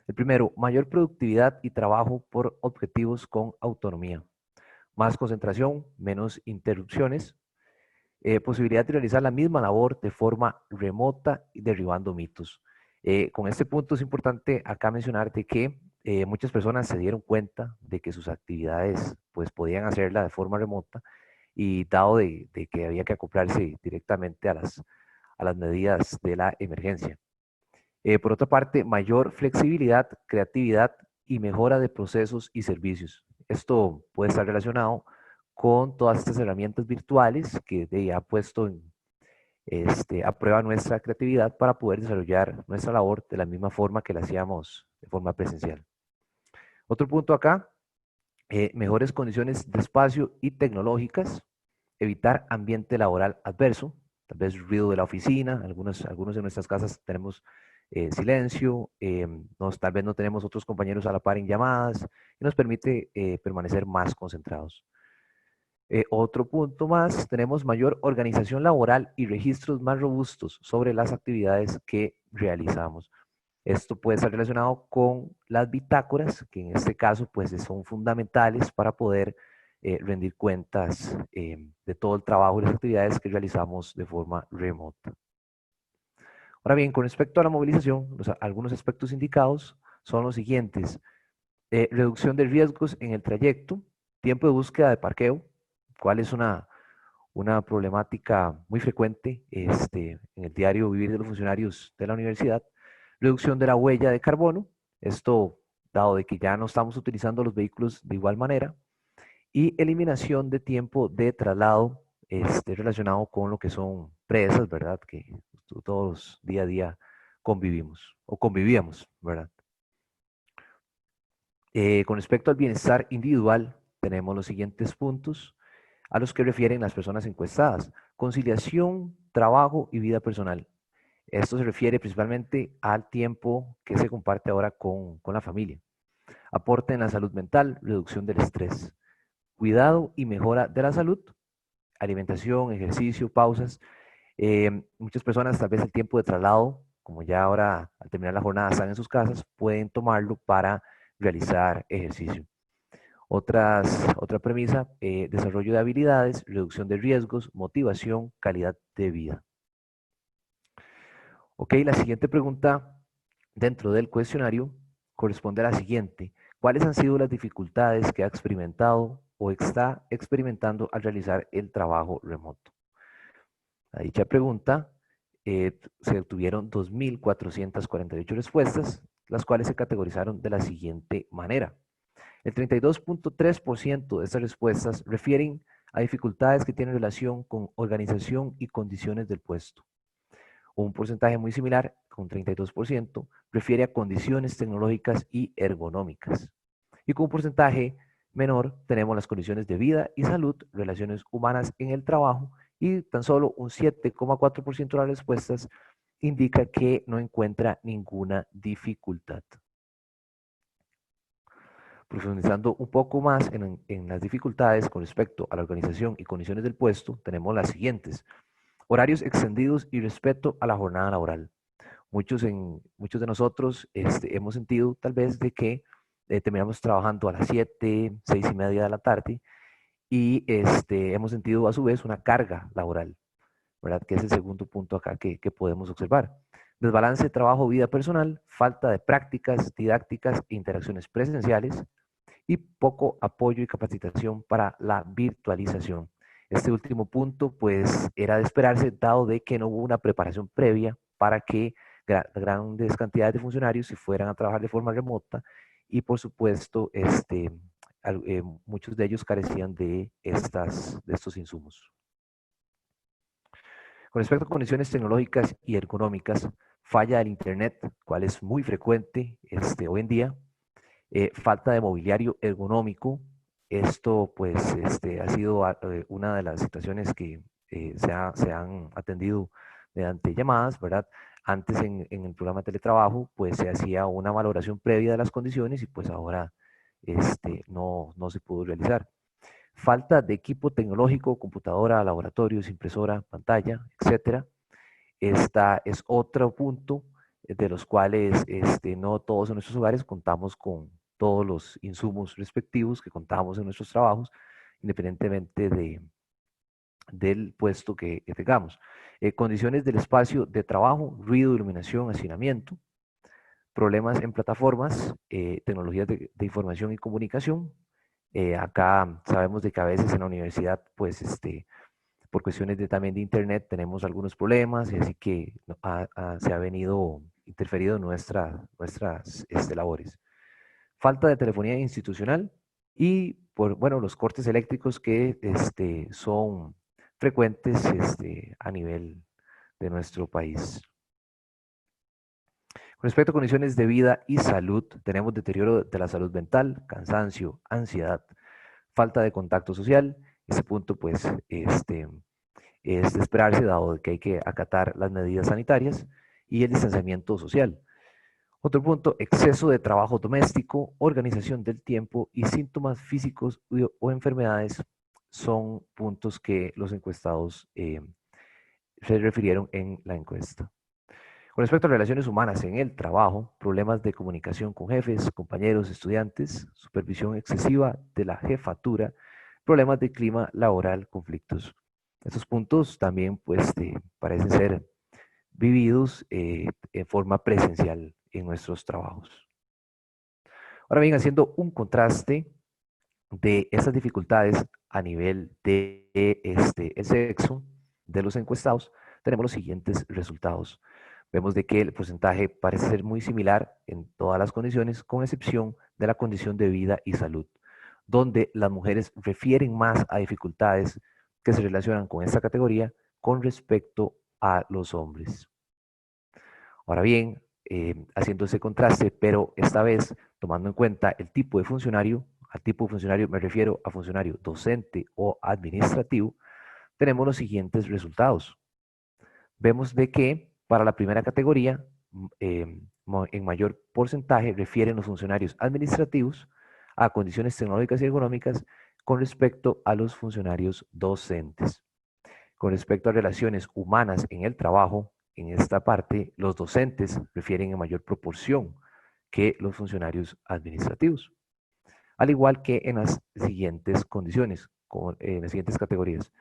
El primero, mayor productividad y trabajo por objetivos con autonomía. Más concentración, menos interrupciones, posibilidad de realizar la misma labor de forma remota y derribando mitos. Con este punto es importante acá mencionarte que muchas personas se dieron cuenta de que sus actividades pues podían hacerla de forma remota, y dado de que había que acoplarse directamente a las medidas de la emergencia. Por otra parte, mayor flexibilidad, creatividad y mejora de procesos y servicios. Esto puede estar relacionado con todas estas herramientas virtuales que ha puesto a prueba nuestra creatividad para poder desarrollar nuestra labor de la misma forma que la hacíamos de forma presencial. Otro punto acá, mejores condiciones de espacio y tecnológicas, evitar ambiente laboral adverso, tal vez ruido de la oficina, algunos de nuestras casas tenemos silencio, tal vez no tenemos otros compañeros a la par en llamadas, y nos permite permanecer más concentrados. Otro punto más, tenemos mayor organización laboral y registros más robustos sobre las actividades que realizamos. Esto puede estar relacionado con las bitácoras, que en este caso pues son fundamentales para poder rendir cuentas de todo el trabajo y las actividades que realizamos de forma remota. Ahora bien, con respecto a la movilización, algunos aspectos indicados son los siguientes: reducción de riesgos en el trayecto, tiempo de búsqueda de parqueo, cuál es una problemática muy frecuente en el diario vivir de los funcionarios de la universidad. Reducción de la huella de carbono, esto dado de que ya no estamos utilizando los vehículos de igual manera, y eliminación de tiempo de traslado relacionado con lo que son presas, ¿verdad? Que todos día a día convivimos o convivíamos, ¿verdad? Con respecto al bienestar individual, tenemos los siguientes puntos a los que refieren las personas encuestadas: conciliación, trabajo y vida personal. Esto se refiere principalmente al tiempo que se comparte ahora con la familia. Aporte en la salud mental, reducción del estrés. cuidado y mejora de la salud, alimentación, ejercicio, pausas. Muchas personas, tal vez el tiempo de traslado, como ya ahora al terminar la jornada están en sus casas, pueden tomarlo para realizar ejercicio. Otra premisa, desarrollo de habilidades, reducción de riesgos, motivación, calidad de vida. Ok, la siguiente pregunta dentro del cuestionario corresponde a la siguiente. ¿Cuáles han sido las dificultades que ha experimentado o está experimentando al realizar el trabajo remoto? A dicha pregunta se obtuvieron 2.448 respuestas, las cuales se categorizaron de la siguiente manera. El 32.3% de estas respuestas refieren a dificultades que tienen relación con organización y condiciones del puesto. Un porcentaje muy similar, con 32%, refiere a condiciones tecnológicas y ergonómicas. Y con un porcentaje menor tenemos las condiciones de vida y salud, relaciones humanas en el trabajo, y tan solo un 7,4% de las respuestas indica que no encuentra ninguna dificultad. Profundizando un poco más en las dificultades con respecto a la organización y condiciones del puesto, tenemos las siguientes. Horarios extendidos y respeto a la jornada laboral. Muchos de nosotros hemos sentido tal vez de que terminamos trabajando a las 7, 6:30 de la tarde y hemos sentido a su vez una carga laboral, ¿verdad? Que es el segundo punto acá que podemos observar. Desbalance de trabajo, vida personal, falta de prácticas didácticas e interacciones presenciales y poco apoyo y capacitación para la virtualización. Este último punto, pues, era de esperarse, dado de que no hubo una preparación previa para que grandes cantidades de funcionarios se fueran a trabajar de forma remota y, por supuesto, muchos de ellos carecían de estos insumos. Con respecto a condiciones tecnológicas y ergonómicas, falla del Internet, cual es muy frecuente hoy en día, falta de mobiliario ergonómico. Esto pues ha sido una de las situaciones que se han atendido mediante llamadas, ¿verdad? Antes en el programa de teletrabajo pues se hacía una valoración previa de las condiciones y pues ahora no se pudo realizar. Falta de equipo tecnológico, computadora, laboratorios, impresora, pantalla, etcétera. Esta es otro punto de los cuales no todos en nuestros hogares contamos con todos los insumos respectivos que contamos en nuestros trabajos, independientemente del puesto que tengamos. Condiciones del espacio de trabajo, ruido, iluminación, hacinamiento, problemas en plataformas, tecnologías de información y comunicación. Acá sabemos de que a veces en la universidad, pues, por cuestiones también de internet tenemos algunos problemas y así que se ha venido interferido en nuestras labores. Falta de telefonía institucional y los cortes eléctricos que son frecuentes a nivel de nuestro país. Con respecto a condiciones de vida y salud, tenemos deterioro de la salud mental, cansancio, ansiedad, falta de contacto social. Este punto pues es de esperarse, dado que hay que acatar las medidas sanitarias y el distanciamiento social. Otro punto, exceso de trabajo doméstico, organización del tiempo y síntomas físicos o enfermedades son puntos que los encuestados se refirieron en la encuesta. Con respecto a relaciones humanas en el trabajo, problemas de comunicación con jefes, compañeros, estudiantes, supervisión excesiva de la jefatura, problemas de clima laboral, conflictos. Estos puntos también pues, parecen ser vividos en forma presencial en nuestros trabajos. Ahora bien, haciendo un contraste de estas dificultades a nivel de el sexo de los encuestados, tenemos los siguientes resultados. Vemos de que el porcentaje parece ser muy similar en todas las condiciones, con excepción de la condición de vida y salud, donde las mujeres refieren más a dificultades que se relacionan con esta categoría con respecto a los hombres. Ahora bien, haciendo ese contraste, pero esta vez tomando en cuenta el tipo de funcionario, al tipo de funcionario me refiero a funcionario docente o administrativo, tenemos los siguientes resultados. Vemos de que para la primera categoría, en mayor porcentaje refieren los funcionarios administrativos a condiciones tecnológicas y ergonómicas con respecto a los funcionarios docentes. Con respecto a relaciones humanas en el trabajo, en esta parte, los docentes refieren en mayor proporción que los funcionarios administrativos, al igual que en las siguientes condiciones, en las siguientes categorías,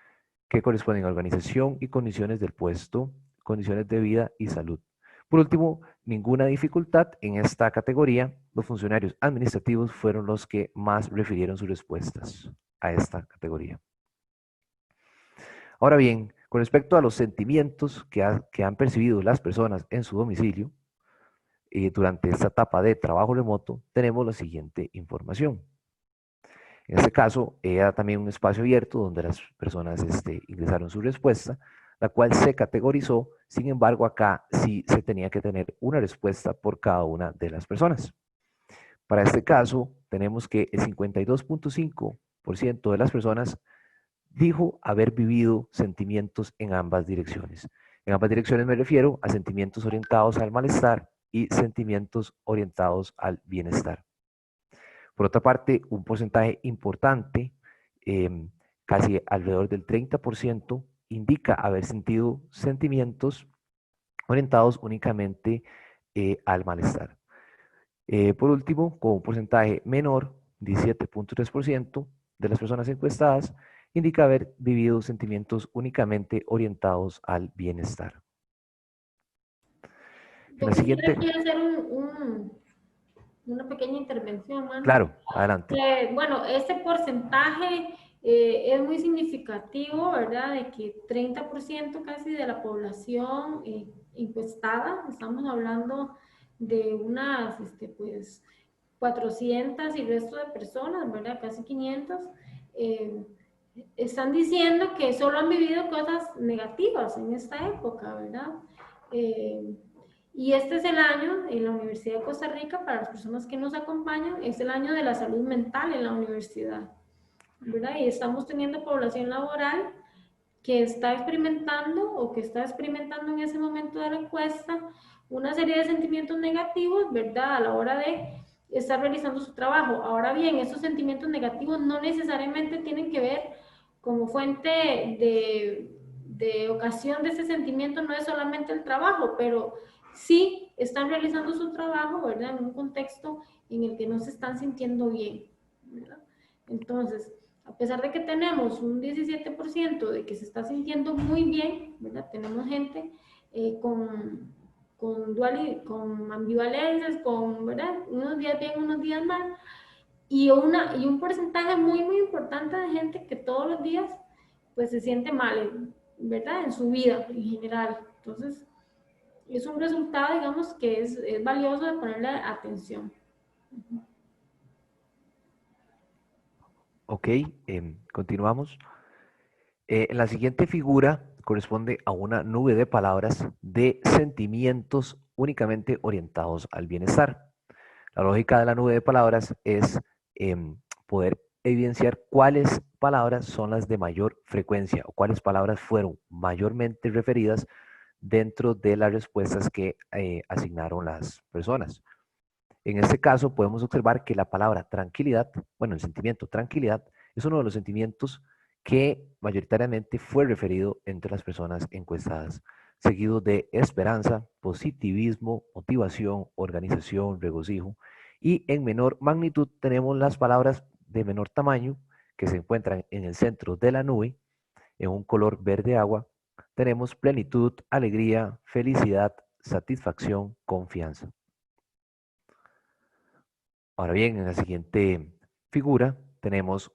que corresponden a organización y condiciones del puesto, condiciones de vida y salud. Por último, ninguna dificultad en esta categoría. Los funcionarios administrativos fueron los que más refirieron sus respuestas a esta categoría. Ahora bien, con respecto a los sentimientos que han percibido las personas en su domicilio durante esta etapa de trabajo remoto, tenemos la siguiente información. En este caso, era también un espacio abierto donde las personas ingresaron su respuesta, la cual se categorizó. Sin embargo, acá sí se tenía que tener una respuesta por cada una de las personas. Para este caso, tenemos que el 52.5% de las personas dijo haber vivido sentimientos en ambas direcciones. En ambas direcciones me refiero a sentimientos orientados al malestar y sentimientos orientados al bienestar. Por otra parte, un porcentaje importante, casi alrededor del 30%, indica haber sentido sentimientos orientados únicamente al malestar. Por último, con un porcentaje menor, 17.3% de las personas encuestadas, indica haber vivido sentimientos únicamente orientados al bienestar. Yo quisiera aquí hacer una pequeña intervención, Manu. Claro, adelante. Bueno, este porcentaje es muy significativo, ¿verdad? De que 30% casi de la población encuestada, estamos hablando de unas, pues, 400 y resto de personas, ¿verdad? Casi 500, están diciendo que solo han vivido cosas negativas en esta época, ¿verdad? Y este es el año en la Universidad de Costa Rica, para las personas que nos acompañan, es el año de la salud mental en la universidad, ¿verdad? Y estamos teniendo población laboral que está experimentando o que está experimentando en ese momento de la encuesta una serie de sentimientos negativos, ¿verdad? A la hora de estar realizando su trabajo. Ahora bien, esos sentimientos negativos no necesariamente tienen que ver como fuente de ocasión de ese sentimiento, no es solamente el trabajo, pero sí están realizando su trabajo, ¿verdad? En un contexto en el que no se están sintiendo bien, ¿verdad? Entonces, a pesar de que tenemos un 17% de que se está sintiendo muy bien, ¿verdad? Tenemos gente con ambivalencias, ¿verdad? Unos días bien, unos días mal, y un porcentaje muy, muy importante de gente que todos los días pues se siente mal, ¿verdad? En su vida en general. Entonces, es un resultado, digamos, que es valioso de ponerle atención. Ok, continuamos. La siguiente figura corresponde a una nube de palabras de sentimientos únicamente orientados al bienestar. La lógica de la nube de palabras es poder evidenciar cuáles palabras son las de mayor frecuencia o cuáles palabras fueron mayormente referidas dentro de las respuestas que asignaron las personas. En este caso podemos observar que la palabra tranquilidad, bueno, el sentimiento tranquilidad, es uno de los sentimientos que mayoritariamente fue referido entre las personas encuestadas, seguido de esperanza, positivismo, motivación, organización, regocijo, y en menor magnitud tenemos las palabras de menor tamaño que se encuentran en el centro de la nube, en un color verde agua. Tenemos plenitud, alegría, felicidad, satisfacción, confianza. Ahora bien, en la siguiente figura tenemos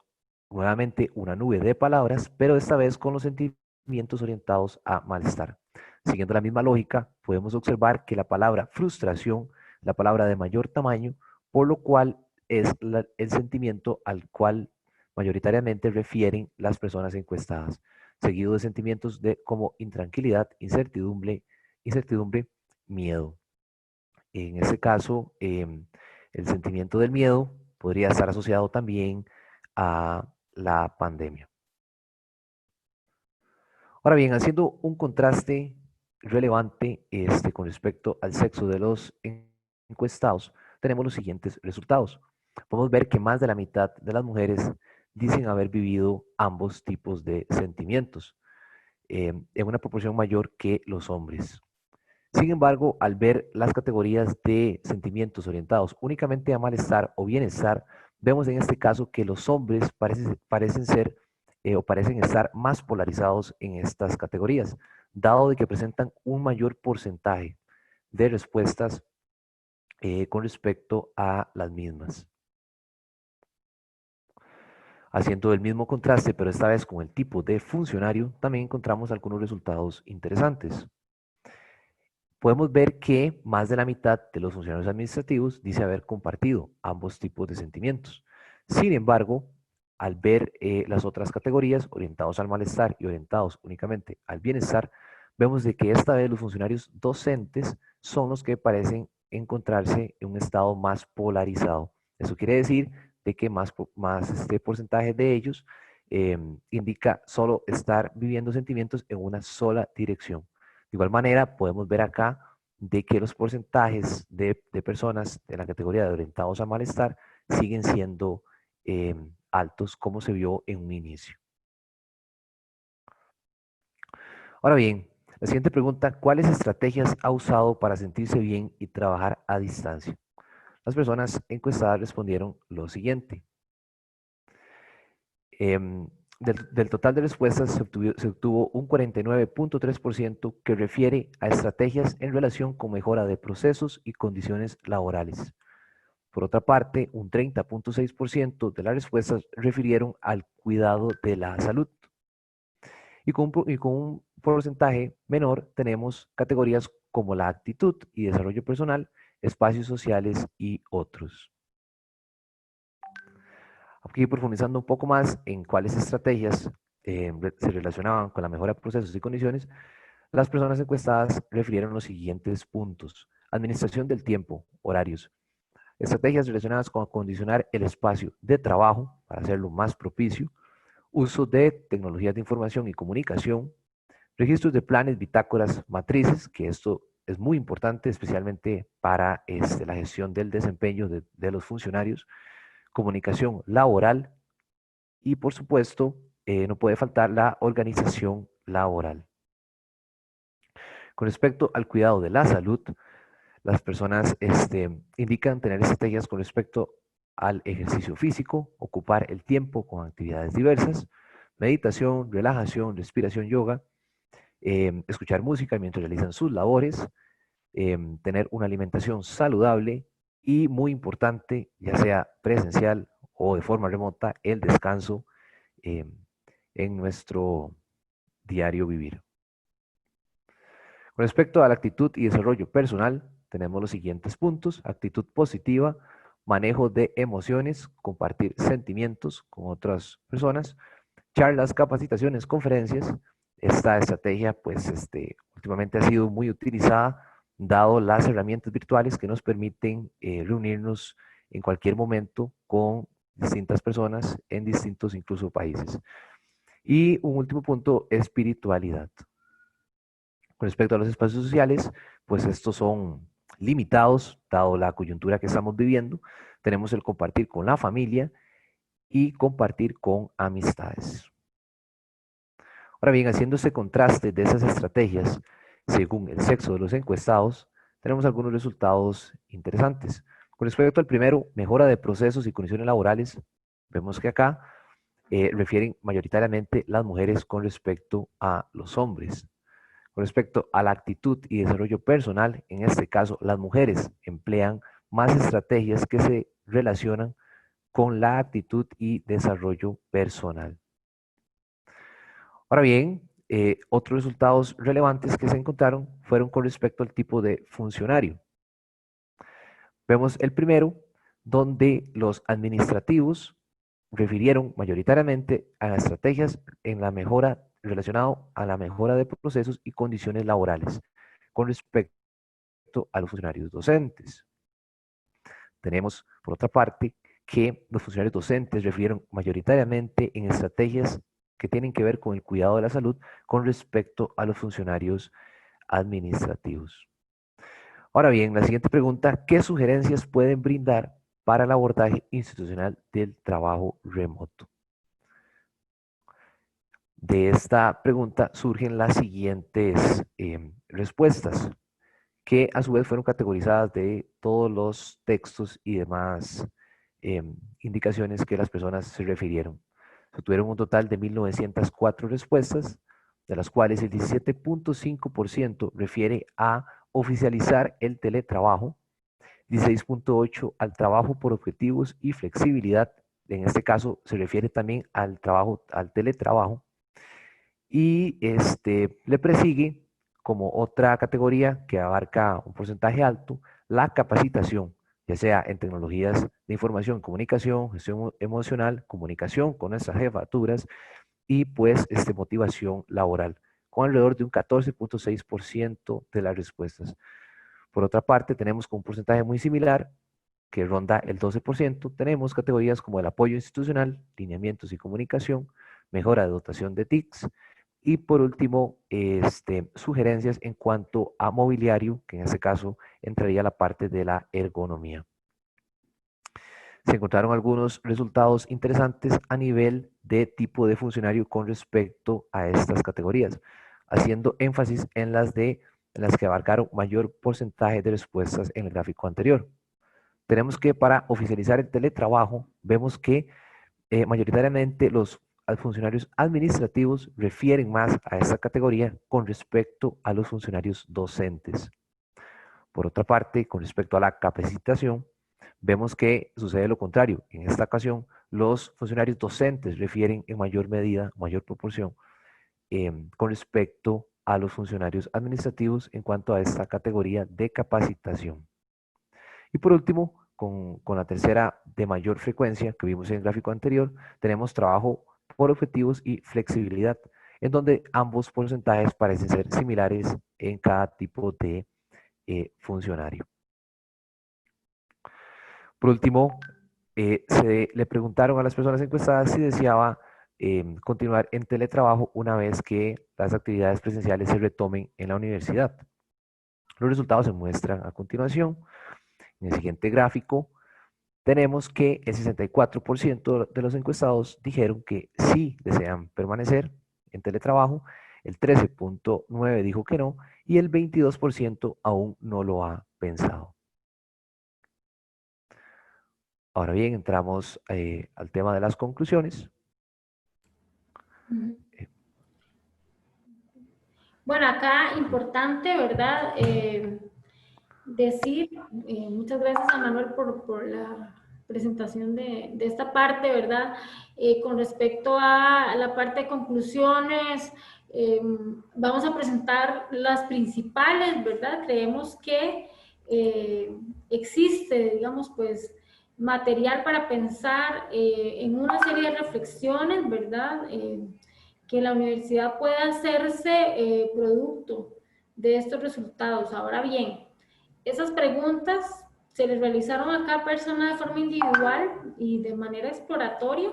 nuevamente una nube de palabras, pero esta vez con los sentimientos orientados a malestar. Siguiendo la misma lógica, podemos observar que la palabra frustración, la palabra de mayor tamaño, por lo cual es el sentimiento al cual mayoritariamente refieren las personas encuestadas, seguido de sentimientos como intranquilidad, incertidumbre, miedo. En este caso, el sentimiento del miedo podría estar asociado también a la pandemia. Ahora bien, haciendo un contraste relevante con respecto al sexo de los encuestados, tenemos los siguientes resultados. Podemos ver que más de la mitad de las mujeres dicen haber vivido ambos tipos de sentimientos en una proporción mayor que los hombres. Sin embargo, al ver las categorías de sentimientos orientados únicamente a malestar o bienestar, vemos en este caso que los hombres parecen ser o parecen estar más polarizados en estas categorías, dado de que presentan un mayor porcentaje de respuestas con respecto a las mismas. Haciendo el mismo contraste, pero esta vez con el tipo de funcionario, también encontramos algunos resultados interesantes. Podemos ver que más de la mitad de los funcionarios administrativos dice haber compartido ambos tipos de sentimientos. Sin embargo, al ver las otras categorías, orientados al malestar y orientados únicamente al bienestar, vemos de que esta vez los funcionarios docentes son los que parecen encontrarse en un estado más polarizado. Eso quiere decir de que más este porcentaje de ellos indica solo estar viviendo sentimientos en una sola dirección. De igual manera, podemos ver acá de que los porcentajes de personas de la categoría de orientados al malestar siguen siendo altos, como se vio en un inicio. Ahora bien, la siguiente pregunta: ¿cuáles estrategias ha usado para sentirse bien y trabajar a distancia? Las personas encuestadas respondieron lo siguiente. Del total de respuestas se obtuvo un 49.3% que refiere a estrategias en relación con mejora de procesos y condiciones laborales. Por otra parte, un 30.6% de las respuestas refirieron al cuidado de la salud. Y con un porcentaje menor tenemos categorías como la actitud y desarrollo personal, espacios sociales y otros. Aquí profundizando un poco más en cuáles estrategias se relacionaban con la mejora de procesos y condiciones, las personas encuestadas refirieron los siguientes puntos: administración del tiempo, horarios, estrategias relacionadas con acondicionar el espacio de trabajo para hacerlo más propicio, uso de tecnologías de información y comunicación, registros de planes, bitácoras, matrices, que esto es muy importante especialmente para la gestión del desempeño de los funcionarios, comunicación laboral y, por supuesto, no puede faltar la organización laboral. Con respecto al cuidado de la salud, las personas indican tener estrategias con respecto al ejercicio físico, ocupar el tiempo con actividades diversas, meditación, relajación, respiración, yoga, escuchar música mientras realizan sus labores, tener una alimentación saludable y, muy importante, ya sea presencial o de forma remota, el descanso en nuestro diario vivir. Con respecto a la actitud y desarrollo personal, tenemos los siguientes puntos: actitud positiva, manejo de emociones, compartir sentimientos con otras personas, charlas, capacitaciones, conferencias. Esta estrategia, pues, últimamente ha sido muy utilizada, dado las herramientas virtuales que nos permiten reunirnos en cualquier momento con distintas personas en distintos incluso países. Y un último punto: espiritualidad. Con respecto a los espacios sociales, pues estos son limitados, dado la coyuntura que estamos viviendo. Tenemos el compartir con la familia y compartir con amistades. Ahora bien, haciendo ese contraste de esas estrategias según el sexo de los encuestados, tenemos algunos resultados interesantes. Con respecto al primero, mejora de procesos y condiciones laborales, vemos que acá refieren mayoritariamente las mujeres con respecto a los hombres. Con respecto a la actitud y desarrollo personal, en este caso las mujeres emplean más estrategias que se relacionan con la actitud y desarrollo personal. Ahora bien, otros resultados relevantes que se encontraron fueron con respecto al tipo de funcionario. Vemos el primero, donde los administrativos refirieron mayoritariamente a las estrategias en la mejora relacionado a la mejora de procesos y condiciones laborales con respecto a los funcionarios docentes. Tenemos, por otra parte, que los funcionarios docentes refirieron mayoritariamente en estrategias que tienen que ver con el cuidado de la salud con respecto a los funcionarios administrativos. Ahora bien, la siguiente pregunta: ¿qué sugerencias pueden brindar para el abordaje institucional del trabajo remoto? de esta pregunta surgen las siguientes respuestas, que a su vez fueron categorizadas de todos los textos y demás indicaciones que las personas se refirieron. Se tuvieron un total de 1.904 respuestas, de las cuales el 17.5% refiere a oficializar el teletrabajo, 16.8% al trabajo por objetivos y flexibilidad, en este caso se refiere también al teletrabajo, y le presigue como otra categoría que abarca un porcentaje alto, la capacitación, ya sea en tecnologías de información, comunicación, gestión emocional, comunicación con nuestras jefaturas y pues motivación laboral, con alrededor de un 14.6% de las respuestas. Por otra parte, tenemos con un porcentaje muy similar, que ronda el 12%, tenemos categorías como el apoyo institucional, lineamientos y comunicación, mejora de dotación de TICs, y por último, sugerencias en cuanto a mobiliario, que en este caso entraría la parte de la ergonomía. Se encontraron algunos resultados interesantes a nivel de tipo de funcionario con respecto a estas categorías, haciendo énfasis en las que abarcaron mayor porcentaje de respuestas en el gráfico anterior. Tenemos que para oficializar el teletrabajo, vemos que mayoritariamente los funcionarios administrativos refieren más a esta categoría con respecto a los funcionarios docentes. Por otra parte, con respecto a la capacitación, vemos que sucede lo contrario. En esta ocasión, los funcionarios docentes refieren en mayor medida, mayor proporción, con respecto a los funcionarios administrativos en cuanto a esta categoría de capacitación. Y por último, con la tercera de mayor frecuencia que vimos en el gráfico anterior, tenemos trabajo por objetivos y flexibilidad, en donde ambos porcentajes parecen ser similares en cada tipo de funcionario. Por último, le preguntaron a las personas encuestadas si deseaba continuar en teletrabajo una vez que las actividades presenciales se retomen en la universidad. Los resultados se muestran a continuación. En el siguiente gráfico tenemos que el 64% de los encuestados dijeron que sí desean permanecer en teletrabajo, el 13.9% dijo que no y el 22% aún no lo ha pensado. Ahora bien, entramos al tema de las conclusiones. Bueno, acá importante, ¿verdad? Decir, muchas gracias a Manuel por la presentación de esta parte, ¿verdad? Con respecto a la parte de conclusiones, vamos a presentar las principales, ¿verdad? Creemos que existe, digamos, pues, material para pensar en una serie de reflexiones, ¿verdad? Que la universidad pueda hacerse producto de estos resultados. Ahora bien, esas preguntas se les realizaron a cada persona de forma individual y de manera exploratoria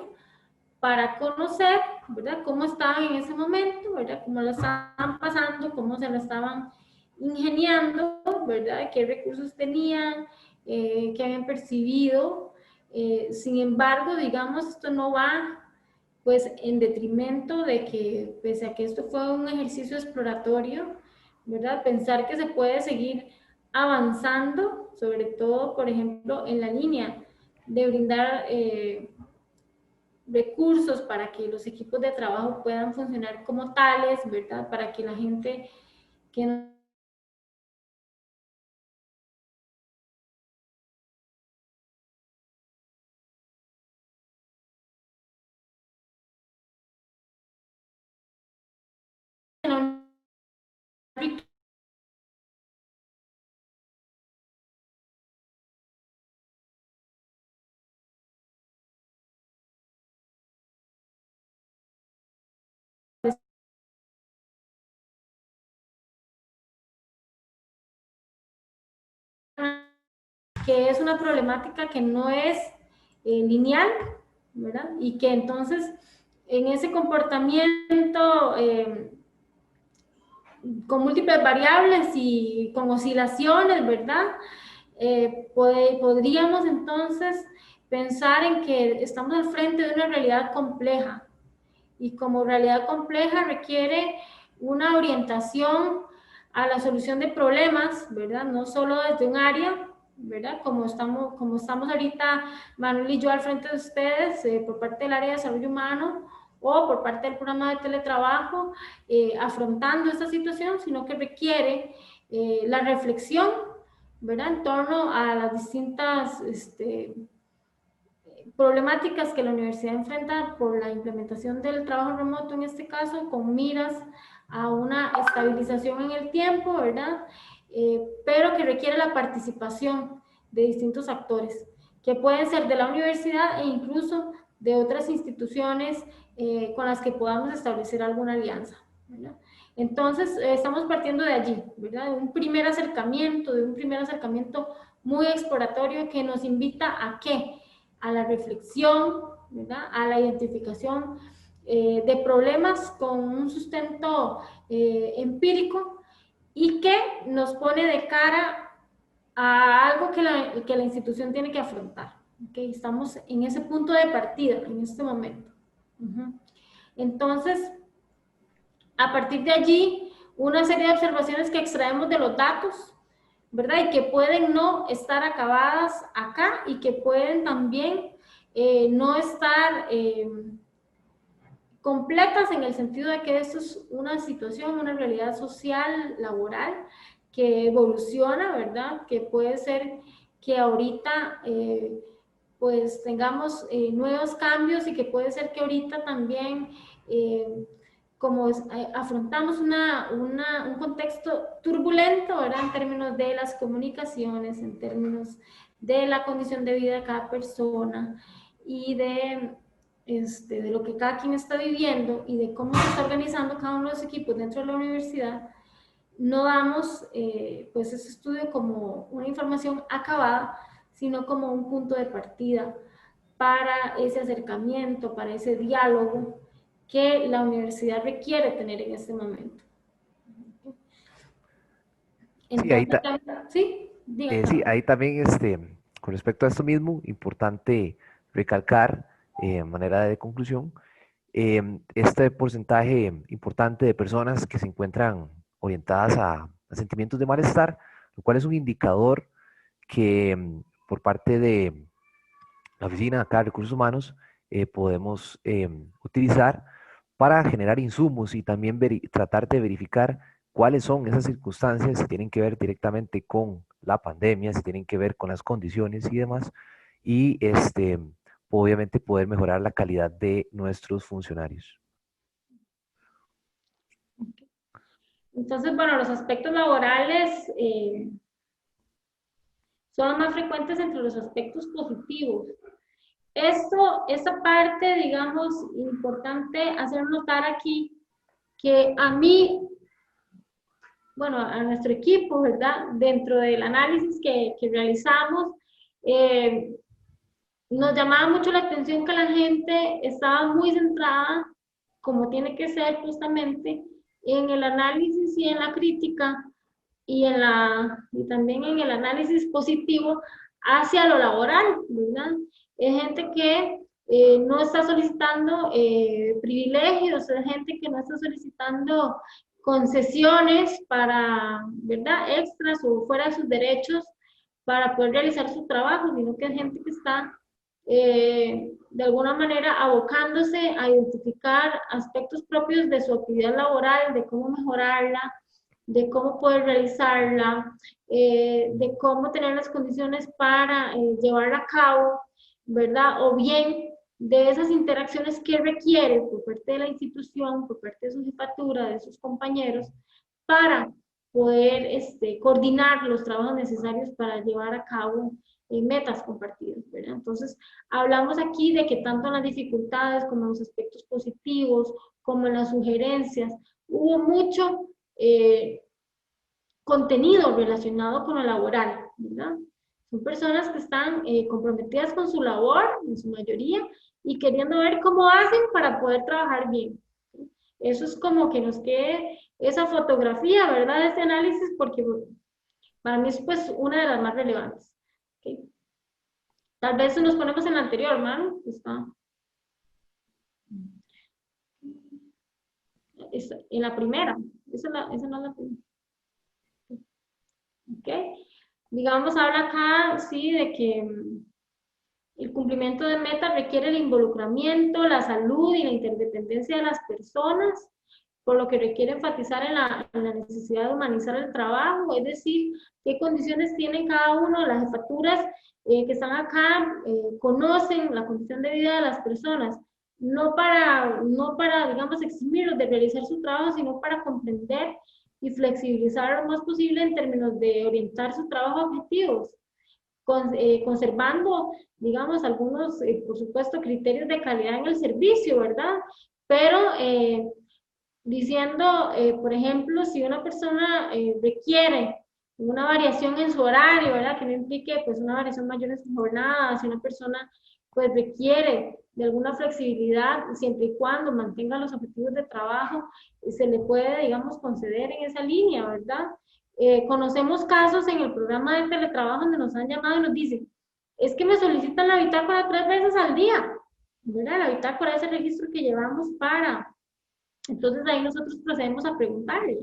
para conocer, ¿verdad?, cómo estaban en ese momento, ¿verdad?, cómo lo estaban pasando, cómo se lo estaban ingeniando, ¿verdad?, qué recursos tenían, qué habían percibido. Sin embargo, digamos, esto no va pues en detrimento de que, pese a que esto fue un ejercicio exploratorio, ¿verdad?, pensar que se puede seguir avanzando, sobre todo, por ejemplo, en la línea de brindar recursos para que los equipos de trabajo puedan funcionar como tales, ¿verdad?, para que la gente que que es una problemática que no es lineal, ¿verdad? Y que entonces en ese comportamiento con múltiples variables y con oscilaciones, ¿verdad? Podríamos entonces pensar en que estamos al frente de una realidad compleja y como realidad compleja requiere una orientación a la solución de problemas, ¿verdad? No solo desde un área, ¿verdad? Como estamos ahorita, Manuel y yo al frente de ustedes, por parte del área de desarrollo humano o por parte del programa de teletrabajo, afrontando esta situación, sino que requiere la reflexión, ¿verdad? En torno a las distintas problemáticas que la universidad enfrenta por la implementación del trabajo remoto, en este caso, con miras a una estabilización en el tiempo, ¿verdad? Pero que requiere la participación de distintos actores, que pueden ser de la universidad e incluso de otras instituciones con las que podamos establecer alguna alianza, ¿verdad? Entonces, estamos partiendo de allí, ¿verdad? De un primer acercamiento muy exploratorio que nos invita a ¿qué? A la reflexión, ¿verdad? A la identificación de problemas con un sustento empírico y que nos pone de cara a algo que la institución tiene que afrontar. ¿Okay? Estamos en ese punto de partida en este momento. Entonces, a partir de allí, una serie de observaciones que extraemos de los datos, ¿verdad? Y que pueden no estar acabadas acá y que pueden también no estar completas en el sentido de que esto es una situación, una realidad social, laboral, que evoluciona, ¿verdad? Que puede ser que ahorita pues tengamos nuevos cambios y que puede ser que ahorita también como afrontamos un contexto turbulento, ¿verdad? En términos de las comunicaciones, en términos de la condición de vida de cada persona y de lo que cada quien está viviendo y de cómo se está organizando cada uno de los equipos dentro de la universidad, no damos pues ese estudio como una información acabada, sino como un punto de partida para ese acercamiento, para ese diálogo que la universidad requiere tener en este momento. Entonces, sí, sí, ahí también, con respecto a esto mismo, importante recalcar, manera de conclusión, este porcentaje importante de personas que se encuentran orientadas a sentimientos de malestar, lo cual es un indicador que por parte de la oficina acá de recursos humanos podemos utilizar para generar insumos y también tratar de verificar cuáles son esas circunstancias, si tienen que ver directamente con la pandemia, si tienen que ver con las condiciones y demás, y obviamente poder mejorar la calidad de nuestros funcionarios. Entonces, bueno, los aspectos laborales son los más frecuentes entre los aspectos positivos. Esta parte, digamos, importante hacer notar aquí, que a mí, bueno, a nuestro equipo, ¿verdad? Dentro del análisis que realizamos, nos llamaba mucho la atención que la gente estaba muy centrada, como tiene que ser justamente, en el análisis y en la crítica y también en el análisis positivo hacia lo laboral, ¿verdad? Es gente que no está solicitando privilegios, es gente que no está solicitando concesiones para, ¿verdad? Extras o fuera de sus derechos para poder realizar su trabajo, sino que es gente que está de alguna manera abocándose a identificar aspectos propios de su actividad laboral, de cómo mejorarla, de cómo poder realizarla, de cómo tener las condiciones para llevarla a cabo, ¿verdad? O bien de esas interacciones que requiere por parte de la institución, por parte de su jefatura, de sus compañeros, para poder coordinar los trabajos necesarios para llevar a cabo metas compartidas, ¿verdad? Entonces, hablamos aquí de que tanto en las dificultades como en los aspectos positivos, como en las sugerencias, hubo mucho contenido relacionado con lo laboral, ¿verdad? Son personas que están comprometidas con su labor, en su mayoría, y queriendo ver cómo hacen para poder trabajar bien. Eso es como que nos quede esa fotografía, ¿verdad? De este análisis, porque para mí es pues una de las más relevantes. ¿Okay? Tal vez nos ponemos en la anterior, Manu. Está. en la primera. Esa no es la primera. ¿Ok? Digamos, habla acá, sí, de que el cumplimiento de metas requiere el involucramiento, la salud y la interdependencia de las personas, por lo que requiere enfatizar en la necesidad de humanizar el trabajo, es decir, qué condiciones tienen cada uno de las jefaturas que están acá, conocen la condición de vida de las personas, no para, digamos, eximirlos de realizar su trabajo, sino para comprender y flexibilizar lo más posible en términos de orientar su trabajo a objetivos, conservando, digamos, algunos, por supuesto, criterios de calidad en el servicio, ¿verdad? Pero diciendo, por ejemplo, si una persona requiere una variación en su horario, ¿verdad? Que no implique, pues, una variación mayor en su jornada, si una persona, pues, requiere de alguna flexibilidad, siempre y cuando mantenga los objetivos de trabajo, se le puede, digamos, conceder en esa línea, ¿verdad? Conocemos casos en el programa de teletrabajo donde nos han llamado y nos dicen, es que me solicitan la bitácora 3 veces al día, ¿verdad? La bitácora es el registro que llevamos para... Entonces ahí nosotros procedemos a preguntarle,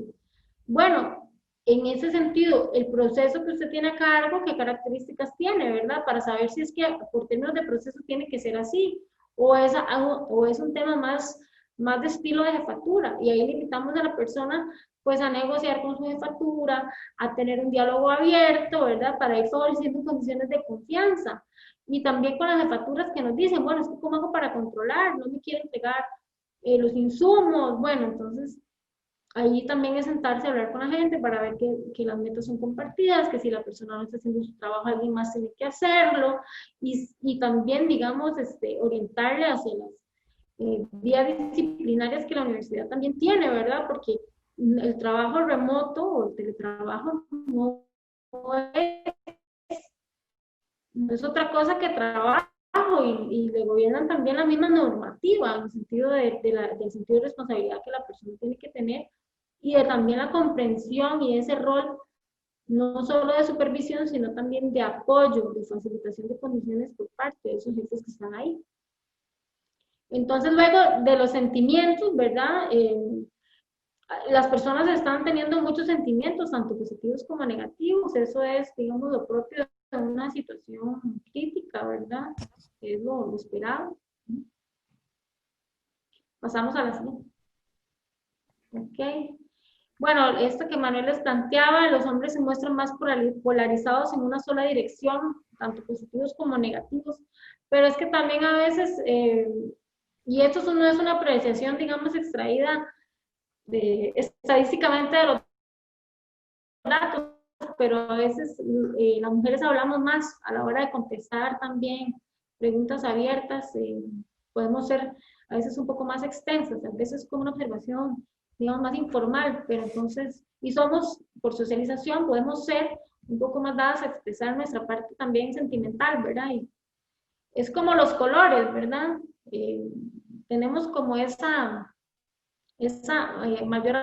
bueno, en ese sentido, el proceso que usted tiene a cargo, ¿qué características tiene, verdad? Para saber si es que por términos de proceso tiene que ser así, o es un tema más de estilo de jefatura, y ahí le invitamos a la persona pues a negociar con su jefatura, a tener un diálogo abierto, ¿verdad? Para ir favoreciendo condiciones de confianza. Y también con las jefaturas que nos dicen, bueno, es que ¿cómo hago para controlar? No me quiero entregar los insumos. Bueno, entonces ahí también es sentarse a hablar con la gente para ver que las metas son compartidas, que si la persona no está haciendo su trabajo, alguien más tiene que hacerlo, y también, digamos, orientarle hacia las vías disciplinarias que la universidad también tiene, ¿verdad? Porque el trabajo remoto o el teletrabajo no es otra cosa que trabajo, y le gobiernan también la misma normativa en el sentido del sentido de responsabilidad que la persona tiene que tener, y de también la comprensión y ese rol no solo de supervisión, sino también de apoyo, de facilitación de condiciones por parte de esos jefes que están ahí. Entonces, luego de los sentimientos, ¿verdad? Las personas están teniendo muchos sentimientos, tanto positivos como negativos. Eso es, digamos, lo propio de una situación crítica, ¿verdad? Es lo esperado. Pasamos a la siguiente. Ok. Bueno, esto que Manuel les planteaba, los hombres se muestran más polarizados en una sola dirección, tanto positivos como negativos, pero es que también a veces, y esto no es una apreciación, digamos, extraída estadísticamente de los datos, pero a veces las mujeres hablamos más a la hora de contestar también preguntas abiertas, podemos ser a veces un poco más extensas, a veces como una observación, digamos, más informal, pero entonces, y somos, por socialización, podemos ser un poco más dadas a expresar nuestra parte también sentimental, ¿verdad? Y es como los colores, ¿verdad? Tenemos como esa mayor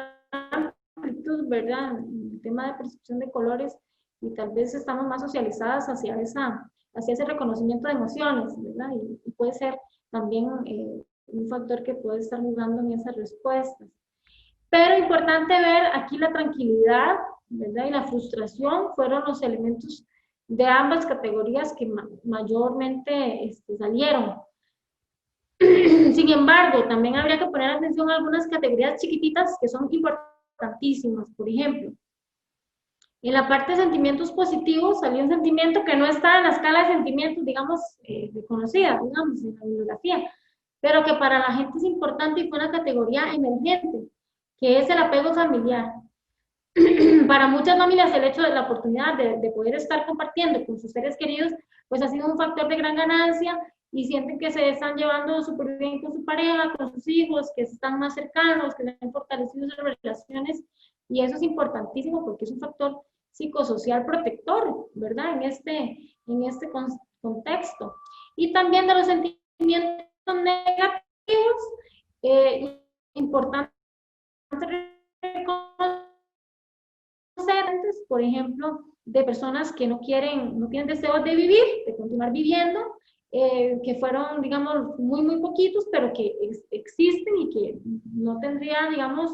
amplitud, ¿verdad? El tema de percepción de colores, y tal vez estamos más socializadas hacia ese reconocimiento de emociones, ¿verdad? Y puede ser también un factor que puede estar jugando en esas respuestas. Pero importante ver aquí la tranquilidad, ¿verdad? Y la frustración fueron los elementos de ambas categorías que mayormente salieron. Sin embargo, también habría que poner atención a algunas categorías chiquititas que son importantísimas. Por ejemplo, en la parte de sentimientos positivos salió un sentimiento que no está en la escala de sentimientos, digamos, reconocida, digamos, en la bibliografía, pero que para la gente es importante y fue una categoría emergente, que es el apego familiar. Para muchas familias el hecho de la oportunidad de poder estar compartiendo con sus seres queridos, pues ha sido un factor de gran ganancia, y sienten que se están llevando súper bien con su pareja, con sus hijos, que están más cercanos, que se han fortalecido sus relaciones, y eso es importantísimo porque es un factor psicosocial protector, ¿verdad? En este contexto. Y también de los sentimientos negativos, importante reconocer, por ejemplo, de personas que no tienen deseos de vivir, de continuar viviendo, que fueron, digamos, muy, muy poquitos, pero que existen y que no tendría, digamos,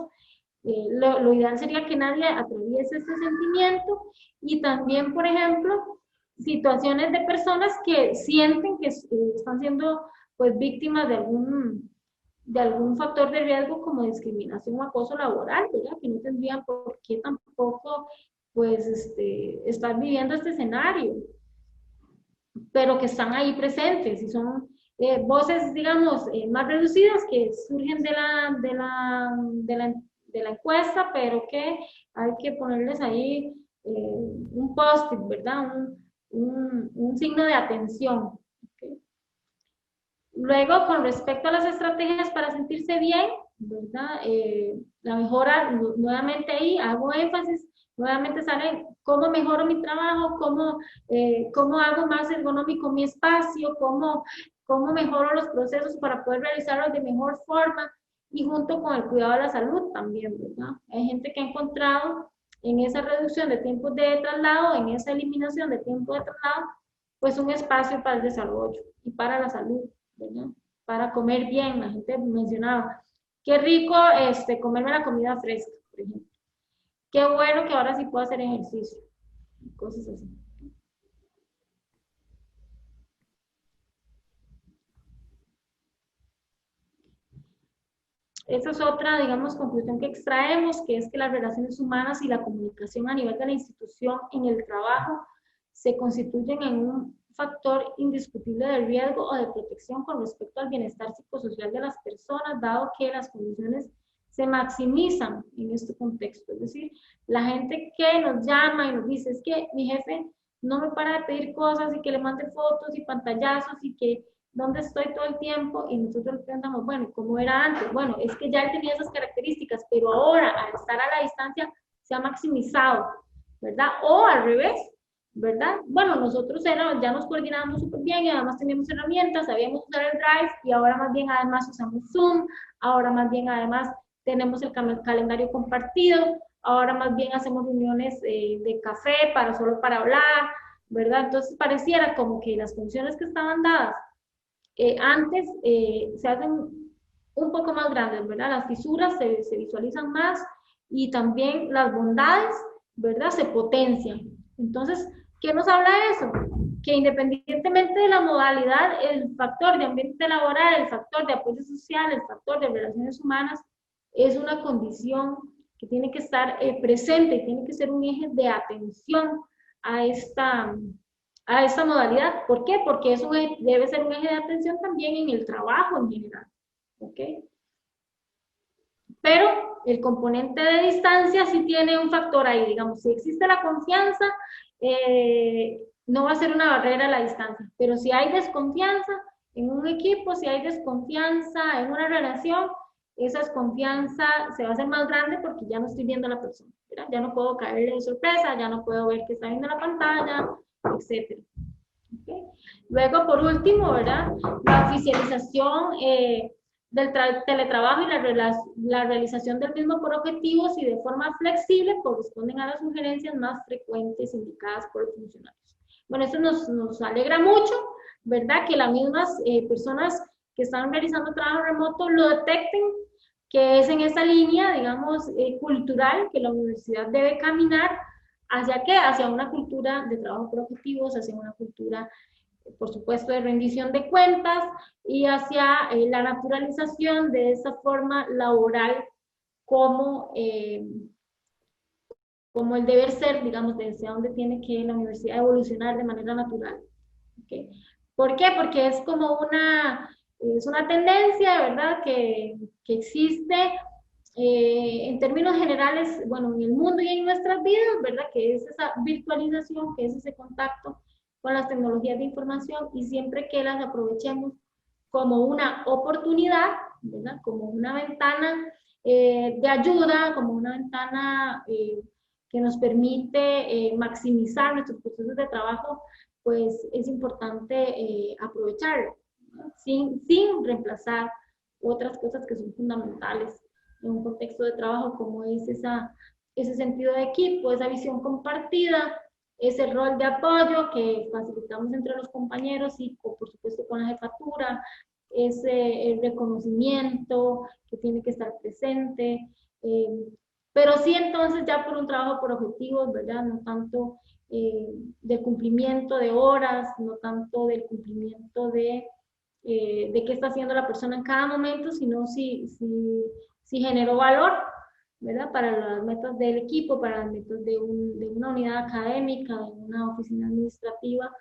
lo ideal sería que nadie atraviese este sentimiento. Y también, por ejemplo, situaciones de personas que sienten que están siendo pues víctimas de algún factor de riesgo como discriminación o acoso laboral, ¿verdad? Que no tendrían por qué tampoco pues estar viviendo este escenario, pero que están ahí presentes y son voces, digamos, más reducidas que surgen de la encuesta, pero que hay que ponerles ahí un post-it, ¿verdad? Un signo de atención. ¿Okay? Luego, con respecto a las estrategias para sentirse bien, ¿verdad? La mejora, nuevamente ahí hago énfasis, nuevamente sale cómo mejoro mi trabajo, cómo hago más ergonómico mi espacio, cómo mejoro los procesos para poder realizarlos de mejor forma y junto con el cuidado de la salud también, ¿verdad? Hay gente que ha encontrado en esa reducción de tiempos de traslado, en esa eliminación de tiempo de traslado, pues un espacio para el desarrollo y para la salud, ¿verdad? Para comer bien. La gente mencionaba, qué rico comerme la comida fresca, por ejemplo. Qué bueno que ahora sí puedo hacer ejercicio. Cosas así. Esa es otra, digamos, conclusión que extraemos, que es que las relaciones humanas y la comunicación a nivel de la institución en el trabajo se constituyen en un factor indiscutible de riesgo o de protección con respecto al bienestar psicosocial de las personas, dado que las condiciones se maximizan en este contexto. Es decir, la gente que nos llama y nos dice, es que mi jefe no me para de pedir cosas y que le mande fotos y pantallazos y que dónde estoy todo el tiempo, y nosotros pensamos, bueno, ¿cómo era antes? Bueno, es que ya él tenía esas características, pero ahora, al estar a la distancia, se ha maximizado, ¿verdad? O al revés, ¿verdad? Bueno, nosotros ya nos coordinábamos súper bien y además teníamos herramientas, sabíamos usar el Drive y ahora más bien además usamos Zoom, ahora más bien además tenemos el calendario compartido, ahora más bien hacemos reuniones de café solo para hablar, ¿verdad? Entonces pareciera como que las funciones que estaban dadas antes se hacen un poco más grandes, ¿verdad? Las fisuras se visualizan más y también las bondades, ¿verdad? Se potencian. Entonces, ¿qué nos habla eso? Que independientemente de la modalidad, el factor de ambiente laboral, el factor de apoyo social, el factor de relaciones humanas, es una condición que tiene que estar presente, tiene que ser un eje de atención a esta modalidad. ¿Por qué? Porque eso debe ser un eje de atención también en el trabajo en general. ¿Ok? Pero el componente de distancia sí tiene un factor ahí, digamos, si existe la confianza, no va a ser una barrera la distancia, pero si hay desconfianza en un equipo, si hay desconfianza en una relación, esa desconfianza se va a hacer más grande porque ya no estoy viendo a la persona, ¿verdad? Ya no puedo caerle de sorpresa, ya no puedo ver que está viendo la pantalla, etc. ¿Okay? Luego, por último, ¿verdad? La oficialización del teletrabajo y la realización del mismo por objetivos y de forma flexible corresponden a las sugerencias más frecuentes indicadas por los funcionarios. Bueno, esto nos alegra mucho, ¿verdad? Que las mismas personas que están realizando trabajo remoto lo detecten, que es en esa línea, digamos, cultural que la universidad debe caminar. ¿Hacia qué? Hacia una cultura de trabajo por objetivos, hacia una cultura, por supuesto, de rendición de cuentas y hacia la naturalización de esa forma laboral como el deber ser, digamos, de hacia dónde tiene que la universidad evolucionar de manera natural. ¿Okay? ¿Por qué? Porque es como es una tendencia, ¿verdad?, que existe en términos generales, bueno, en el mundo y en nuestras vidas, ¿verdad?, que es esa virtualización, que es ese contacto con las tecnologías de información y siempre que las aprovechemos como una oportunidad, ¿verdad?, como una ventana de ayuda, como una ventana que nos permite maximizar nuestros procesos de trabajo, pues es importante aprovecharlo, ¿no? sin reemplazar otras cosas que son fundamentales en un contexto de trabajo, como es ese sentido de equipo, esa visión compartida, ese rol de apoyo que facilitamos entre los compañeros y por supuesto con la jefatura, ese reconocimiento que tiene que estar presente, pero sí entonces ya por un trabajo por objetivos, ¿verdad? No tanto de cumplimiento de horas, no tanto del cumplimiento de qué está haciendo la persona en cada momento, sino si generó valor, ¿verdad? Para las metas del equipo, para las metas de una unidad académica, de una oficina administrativa,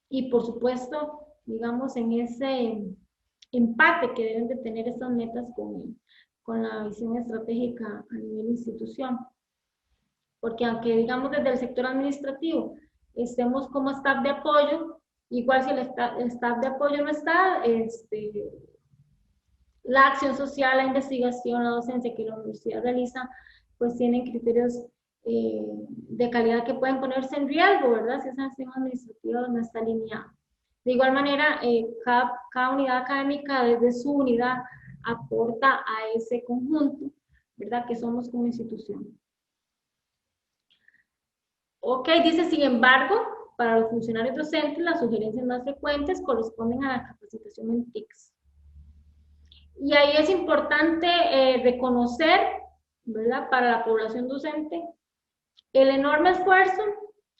y por supuesto, digamos, en ese empate que deben de tener estas metas con la visión estratégica a nivel institución. Porque aunque, digamos, desde el sector administrativo estemos como staff de apoyo, igual si el staff de apoyo no está, la acción social, la investigación, la docencia que la universidad realiza, pues tienen criterios de calidad que pueden ponerse en riesgo, ¿verdad? Si esa acción administrativa no está alineada. De igual manera, cada unidad académica desde su unidad aporta a ese conjunto, ¿verdad? Que somos como institución. Ok, dice, sin embargo, para los funcionarios docentes, las sugerencias más frecuentes corresponden a la capacitación en TICS. Y ahí es importante reconocer, ¿verdad? Para la población docente, el enorme esfuerzo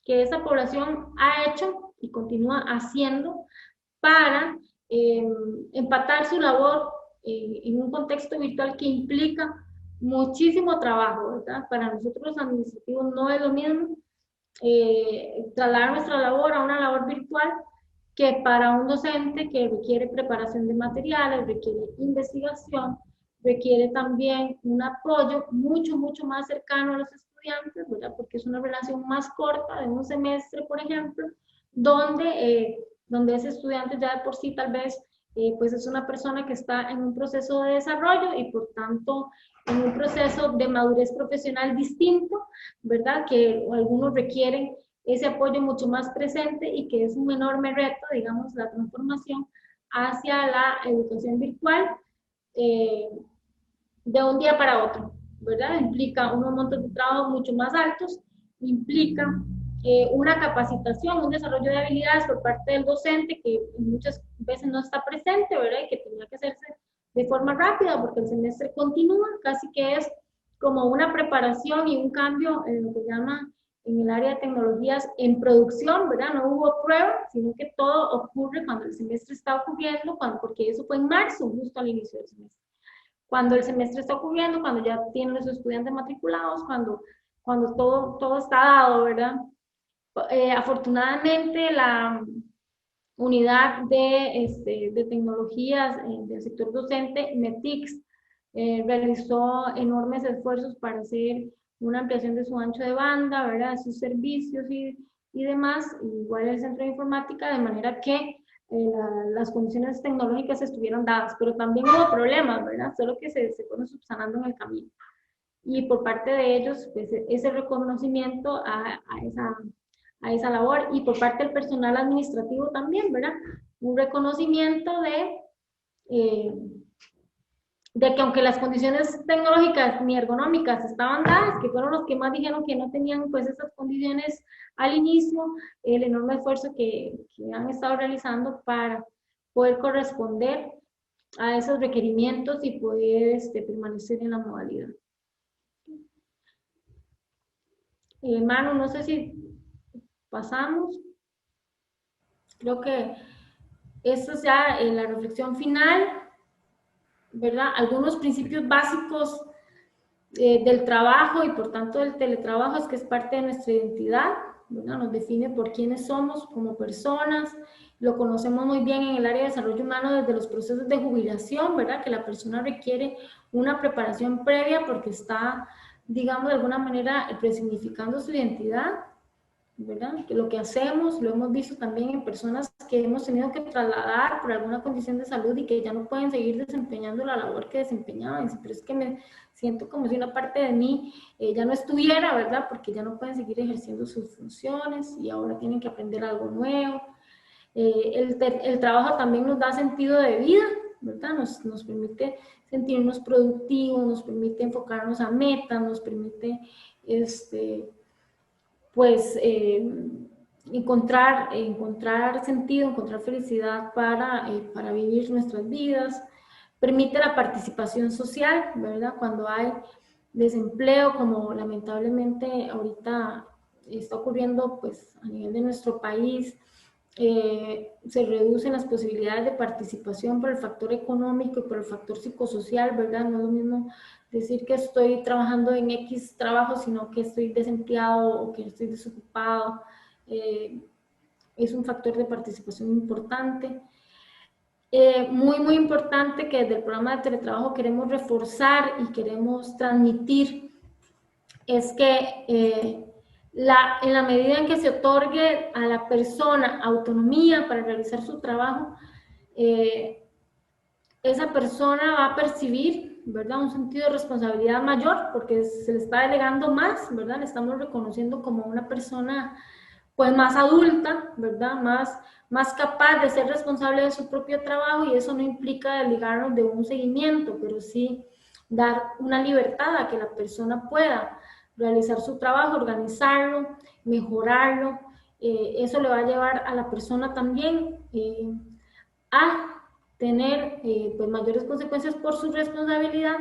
que esa población ha hecho y continúa haciendo para empatar su labor en un contexto virtual que implica muchísimo trabajo, ¿verdad? Para nosotros los administrativos no es lo mismo trasladar nuestra labor a una labor virtual que para un docente que requiere preparación de materiales, requiere investigación, requiere también un apoyo mucho más cercano a los estudiantes, ¿verdad? Porque es una relación más corta de un semestre, por ejemplo, donde ese estudiante ya de por sí tal vez pues es una persona que está en un proceso de desarrollo y por tanto en un proceso de madurez profesional distinto, ¿verdad? Que algunos requieren ese apoyo mucho más presente y que es un enorme reto, digamos, la transformación hacia la educación virtual de un día para otro, ¿verdad? Implica unos montos de trabajo mucho más altos, implica una capacitación, un desarrollo de habilidades por parte del docente que muchas veces no está presente, ¿verdad? Y que tenía que hacerse de forma rápida porque el semestre continúa, casi que es como una preparación y un cambio en lo que llama en el área de tecnologías en producción, ¿verdad? No hubo prueba, sino que todo ocurre cuando el semestre está ocurriendo, porque eso fue en marzo, justo al inicio del semestre. Cuando el semestre está ocurriendo, cuando ya tienen los estudiantes matriculados, cuando todo está dado, ¿verdad? Afortunadamente, la unidad de tecnologías del sector docente, METICS, realizó enormes esfuerzos para hacer una ampliación de su ancho de banda, ¿verdad? De sus servicios y demás, igual el centro de informática, de manera que las condiciones tecnológicas estuvieron dadas, pero también hubo problemas, ¿verdad? Solo que se fueron subsanando en el camino. Y por parte de ellos, pues, ese reconocimiento a esa labor, y por parte del personal administrativo también, ¿verdad? Un reconocimiento de que aunque las condiciones tecnológicas ni ergonómicas estaban dadas, que fueron los que más dijeron que no tenían pues esas condiciones al inicio, el enorme esfuerzo que han estado realizando para poder corresponder a esos requerimientos y poder permanecer en la modalidad. Manu, no sé si pasamos. Creo que esta es ya la reflexión final, ¿verdad? Algunos principios básicos del trabajo y por tanto del teletrabajo es que es parte de nuestra identidad, ¿verdad? Nos define por quiénes somos como personas, lo conocemos muy bien en el área de desarrollo humano desde los procesos de jubilación, ¿verdad? Que la persona requiere una preparación previa porque está, digamos, de alguna manera resignificando su identidad, ¿verdad? Que lo que hacemos lo hemos visto también en personas que hemos tenido que trasladar por alguna condición de salud y que ya no pueden seguir desempeñando la labor que desempeñaban, pero es que me siento como si una parte de mí ya no estuviera, ¿verdad? Porque ya no pueden seguir ejerciendo sus funciones y ahora tienen que aprender algo nuevo. El trabajo también nos da sentido de vida, ¿verdad? Nos permite sentirnos productivos, nos permite enfocarnos a metas, nos permite pues encontrar sentido, encontrar felicidad para vivir nuestras vidas. Permite la participación social, ¿verdad? Cuando hay desempleo, como lamentablemente ahorita está ocurriendo pues a nivel de nuestro país, se reducen las posibilidades de participación por el factor económico y por el factor psicosocial, ¿verdad? No es lo mismo decir que estoy trabajando en X trabajo, sino que estoy desempleado o que estoy desocupado. Es un factor de participación importante. Muy importante que desde el programa de teletrabajo queremos reforzar y queremos transmitir es que en la medida en que se otorgue a la persona autonomía para realizar su trabajo, esa persona va a percibir, ¿verdad?, un sentido de responsabilidad mayor porque se le está delegando más, ¿verdad? Le estamos reconociendo como una persona pues más adulta, ¿verdad? Más capaz de ser responsable de su propio trabajo, y eso no implica desligarnos de un seguimiento, pero sí dar una libertad a que la persona pueda realizar su trabajo, organizarlo, mejorarlo. Eso le va a llevar a la persona también a tener pues mayores consecuencias por su responsabilidad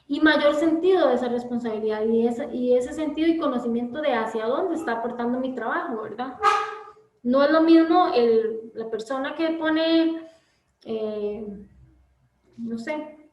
y mayor sentido de esa responsabilidad y ese sentido y conocimiento de hacia dónde está aportando mi trabajo, ¿verdad? No es lo mismo la persona que pone, no sé,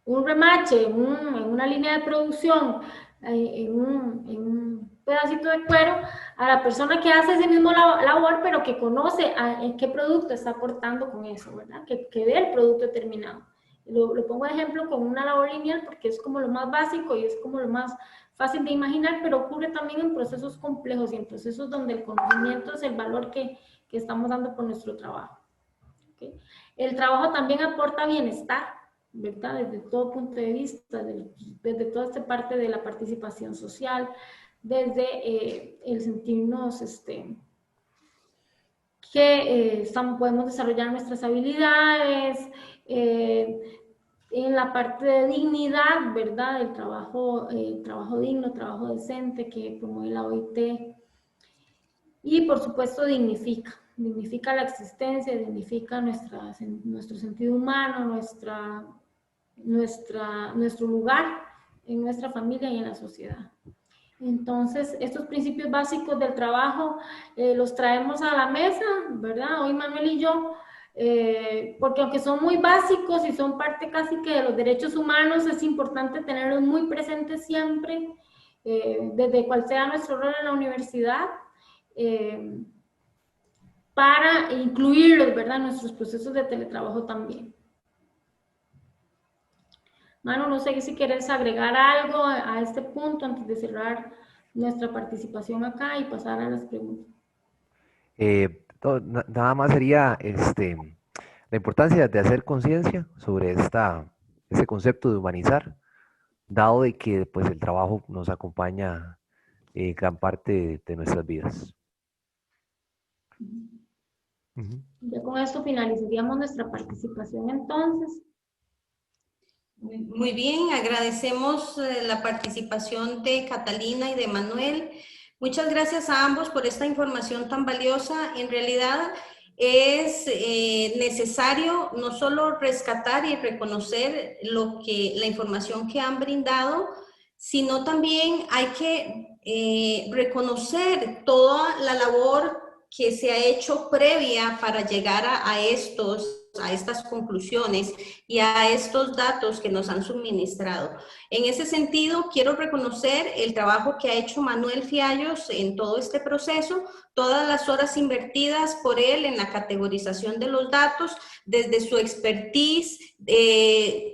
un remache en una línea de producción, en un pedacito de cuero, a la persona que hace ese mismo labor, pero que conoce en qué producto está aportando con eso, ¿verdad? Que ve el producto terminado. Lo pongo de ejemplo con una labor lineal porque es como lo más básico y es como lo más fácil de imaginar, pero ocurre también en procesos complejos y en procesos donde el conocimiento es el valor que estamos dando por nuestro trabajo. ¿Okay? El trabajo también aporta bienestar, ¿verdad? Desde todo punto de vista, desde toda esta parte de la participación social, desde el sentirnos que podemos desarrollar nuestras habilidades, en la parte de dignidad, ¿verdad? El trabajo digno, trabajo decente que promueve la OIT. Y por supuesto dignifica la existencia, dignifica nuestro sentido humano, nuestro lugar en nuestra familia y en la sociedad. Entonces, estos principios básicos del trabajo los traemos a la mesa, ¿verdad? Hoy Manuel y yo, porque aunque son muy básicos y son parte casi que de los derechos humanos, es importante tenerlos muy presentes siempre, desde cual sea nuestro rol en la universidad, para incluirlos, ¿verdad?, en nuestros procesos de teletrabajo también. Manu, no sé si quieres agregar algo a este punto antes de cerrar nuestra participación acá y pasar a las preguntas. Nada más sería la importancia de hacer conciencia sobre ese concepto de humanizar, dado de que pues, el trabajo nos acompaña gran parte de nuestras vidas. Ya con esto finalizaríamos nuestra participación entonces. Muy bien, agradecemos la participación de Catalina y de Manuel. Muchas gracias a ambos por esta información tan valiosa. En realidad es necesario no solo rescatar y reconocer la información que han brindado, sino también hay que reconocer toda la labor que se ha hecho previa para llegar a estas conclusiones y a estos datos que nos han suministrado. En ese sentido, quiero reconocer el trabajo que ha hecho Manuel Fiallos en todo este proceso, todas las horas invertidas por él en la categorización de los datos, desde su expertise,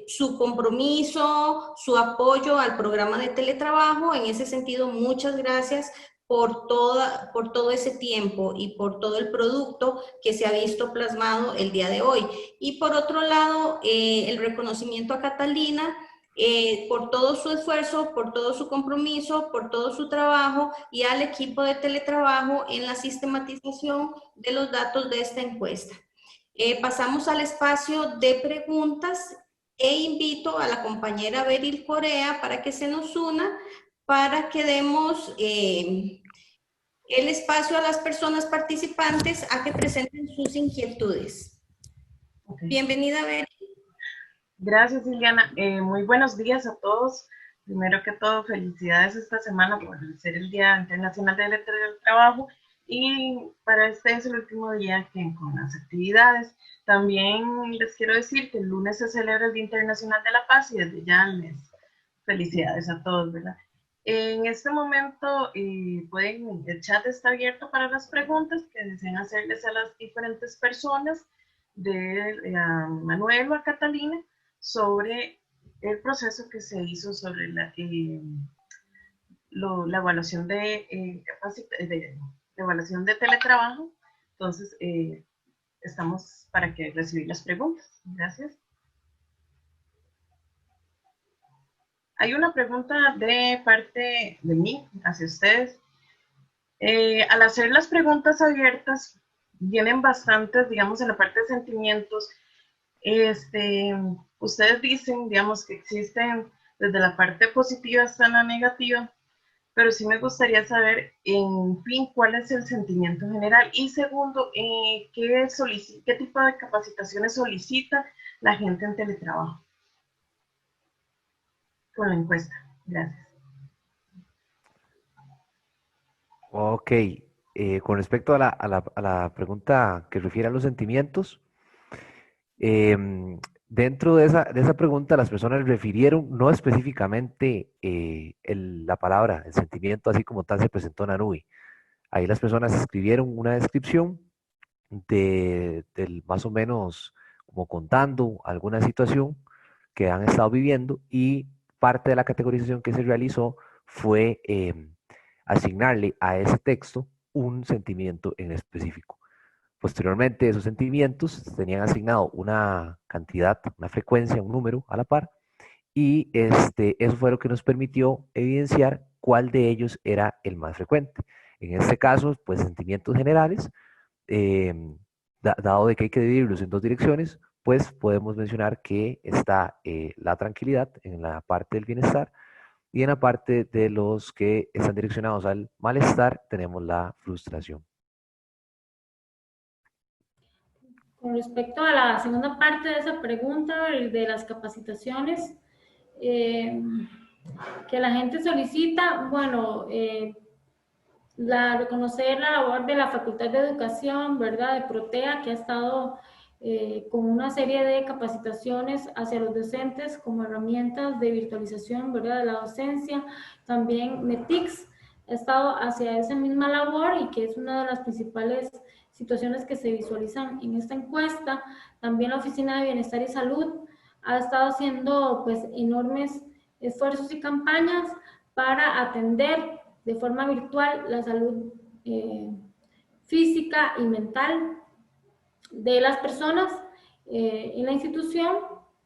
su compromiso, su apoyo al programa de teletrabajo. En ese sentido, muchas gracias por todo ese tiempo y por todo el producto que se ha visto plasmado el día de hoy. Y por otro lado, el reconocimiento a Catalina por todo su esfuerzo, por todo su compromiso, por todo su trabajo, y al equipo de teletrabajo en la sistematización de los datos de esta encuesta. Pasamos al espacio de preguntas e invito a la compañera Beryl Corea para que se nos una para que demos el espacio a las personas participantes a que presenten sus inquietudes. Okay. Bienvenida, Beri. Gracias, Liliana. Muy buenos días a todos. Primero que todo, felicidades esta semana por ser el Día Internacional del Teletrabajo, y para este es el último día con las actividades. También les quiero decir que el lunes se celebra el Día Internacional de la Paz, y desde ya les felicidades a todos, ¿verdad? En este momento, el chat está abierto para las preguntas que deseen hacerles a las diferentes personas, a Manuel o a Catalina, sobre el proceso que se hizo sobre la evaluación evaluación de teletrabajo. Entonces, estamos para recibir las preguntas. Gracias. Hay una pregunta de parte de mí hacia ustedes. Al hacer las preguntas abiertas, vienen bastantes, digamos, en la parte de sentimientos. Ustedes dicen, digamos, que existen desde la parte positiva hasta la negativa, pero sí me gustaría saber, en fin, cuál es el sentimiento general. Y segundo, ¿qué tipo de capacitaciones solicita la gente en teletrabajo? Con la encuesta. Gracias. Ok, con respecto a la pregunta que refiere a los sentimientos, dentro de esa pregunta las personas refirieron no específicamente la palabra, el sentimiento así como tal se presentó en la nube. Ahí las personas escribieron una descripción del más o menos como contando alguna situación que han estado viviendo, y parte de la categorización que se realizó fue asignarle a ese texto un sentimiento en específico. Posteriormente, esos sentimientos tenían asignado una cantidad, una frecuencia, un número a la par, y eso fue lo que nos permitió evidenciar cuál de ellos era el más frecuente. En este caso, pues sentimientos generales, eh, dado de que hay que dividirlos en dos direcciones, pues podemos mencionar que está la tranquilidad en la parte del bienestar, y en la parte de los que están direccionados al malestar tenemos la frustración. Con respecto a la segunda parte de esa pregunta, el de las capacitaciones que la gente solicita, bueno, reconocer la labor de la Facultad de Educación, ¿verdad?, de Protea, que ha estado con una serie de capacitaciones hacia los docentes como herramientas de virtualización, ¿verdad?, de la docencia. También METICS ha estado hacia esa misma labor, y que es una de las principales situaciones que se visualizan en esta encuesta. También la Oficina de Bienestar y Salud ha estado haciendo pues enormes esfuerzos y campañas para atender de forma virtual la salud física y mental de las personas en la institución,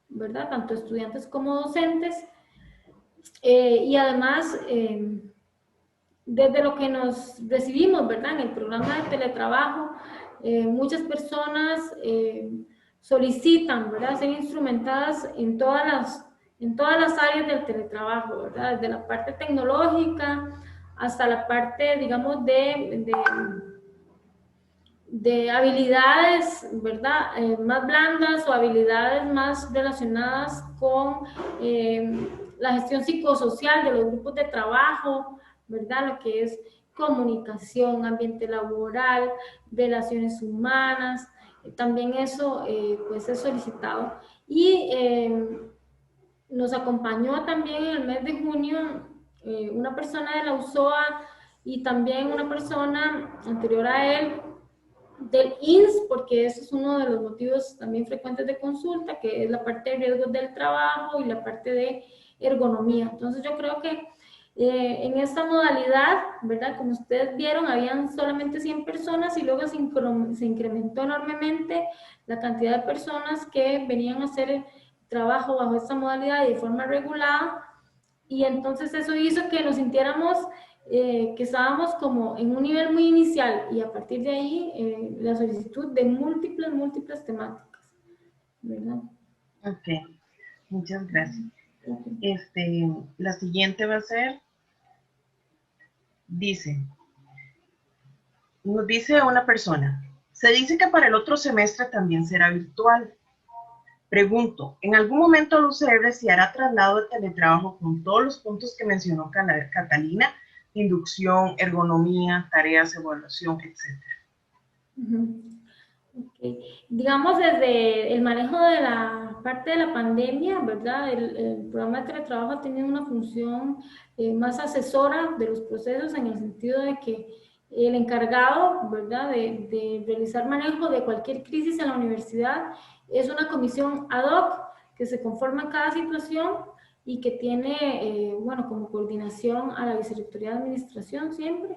¿verdad? Tanto estudiantes como docentes. Y además, desde lo que nos recibimos, ¿verdad?, en el programa de teletrabajo, muchas personas solicitan, ¿verdad?, ser instrumentadas en todas las áreas del teletrabajo, ¿verdad?, desde la parte tecnológica hasta la parte, digamos, de habilidades, ¿verdad?, más blandas, o habilidades más relacionadas con la gestión psicosocial de los grupos de trabajo, ¿verdad?, lo que es comunicación, ambiente laboral, relaciones humanas. También eso pues es solicitado. Y nos acompañó también en el mes de junio una persona de la USOA, y también una persona anterior a él del INS, porque ese es uno de los motivos también frecuentes de consulta, que es la parte de riesgos del trabajo y la parte de ergonomía. Entonces yo creo que en esta modalidad, ¿verdad?, como ustedes vieron, habían solamente 100 personas, y luego se incrementó enormemente la cantidad de personas que venían a hacer el trabajo bajo esta modalidad y de forma regulada, y entonces eso hizo que nos sintiéramos que estábamos como en un nivel muy inicial, y a partir de ahí la solicitud de múltiples temáticas, ¿verdad? Ok, muchas gracias. La siguiente va a ser, dice, Nos dice una persona, se dice que para el otro semestre también será virtual. Pregunto, ¿en algún momento el UCR se hará traslado de teletrabajo con todos los puntos que mencionó Catalina? Inducción, ergonomía, tareas, evaluación, etcétera. Okay. Digamos, desde el manejo de la parte de la pandemia, ¿verdad? El programa de teletrabajo ha tenido una función más asesora de los procesos, en el sentido de que el encargado, ¿verdad?, de realizar manejo de cualquier crisis en la universidad es una comisión ad hoc que se conforma en cada situación y que tiene, bueno, como coordinación a la Vicerrectoría de Administración siempre,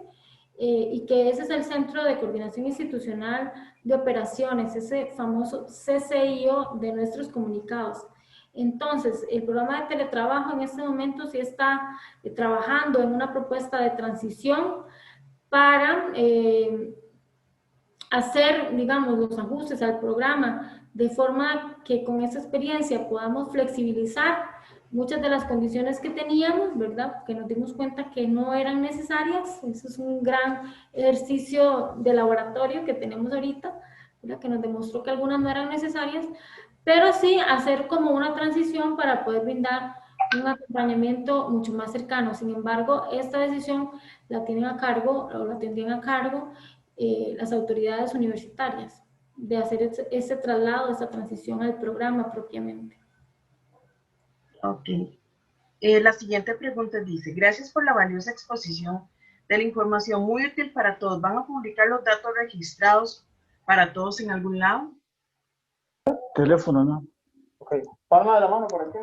y que ese es el Centro de Coordinación Institucional de Operaciones, ese famoso CCIO de nuestros comunicados. Entonces, el programa de teletrabajo en este momento sí está trabajando en una propuesta de transición para hacer, digamos, los ajustes al programa de forma que con esa experiencia podamos flexibilizar muchas de las condiciones que teníamos, ¿verdad? Que nos dimos cuenta que no eran necesarias. Eso es un gran ejercicio de laboratorio que tenemos ahorita, ¿verdad? Que nos demostró que algunas no eran necesarias, pero sí hacer como una transición para poder brindar un acompañamiento mucho más cercano. Sin embargo, esta decisión la tienen a cargo, o la tendrían a cargo las autoridades universitarias, de hacer ese traslado, esa transición al programa propiamente. Ok. La siguiente pregunta dice, gracias por la valiosa exposición de la información, muy útil para todos. ¿Van a publicar los datos registrados para todos en algún lado? Teléfono, ¿no? Ok. Palma de la mano por aquí.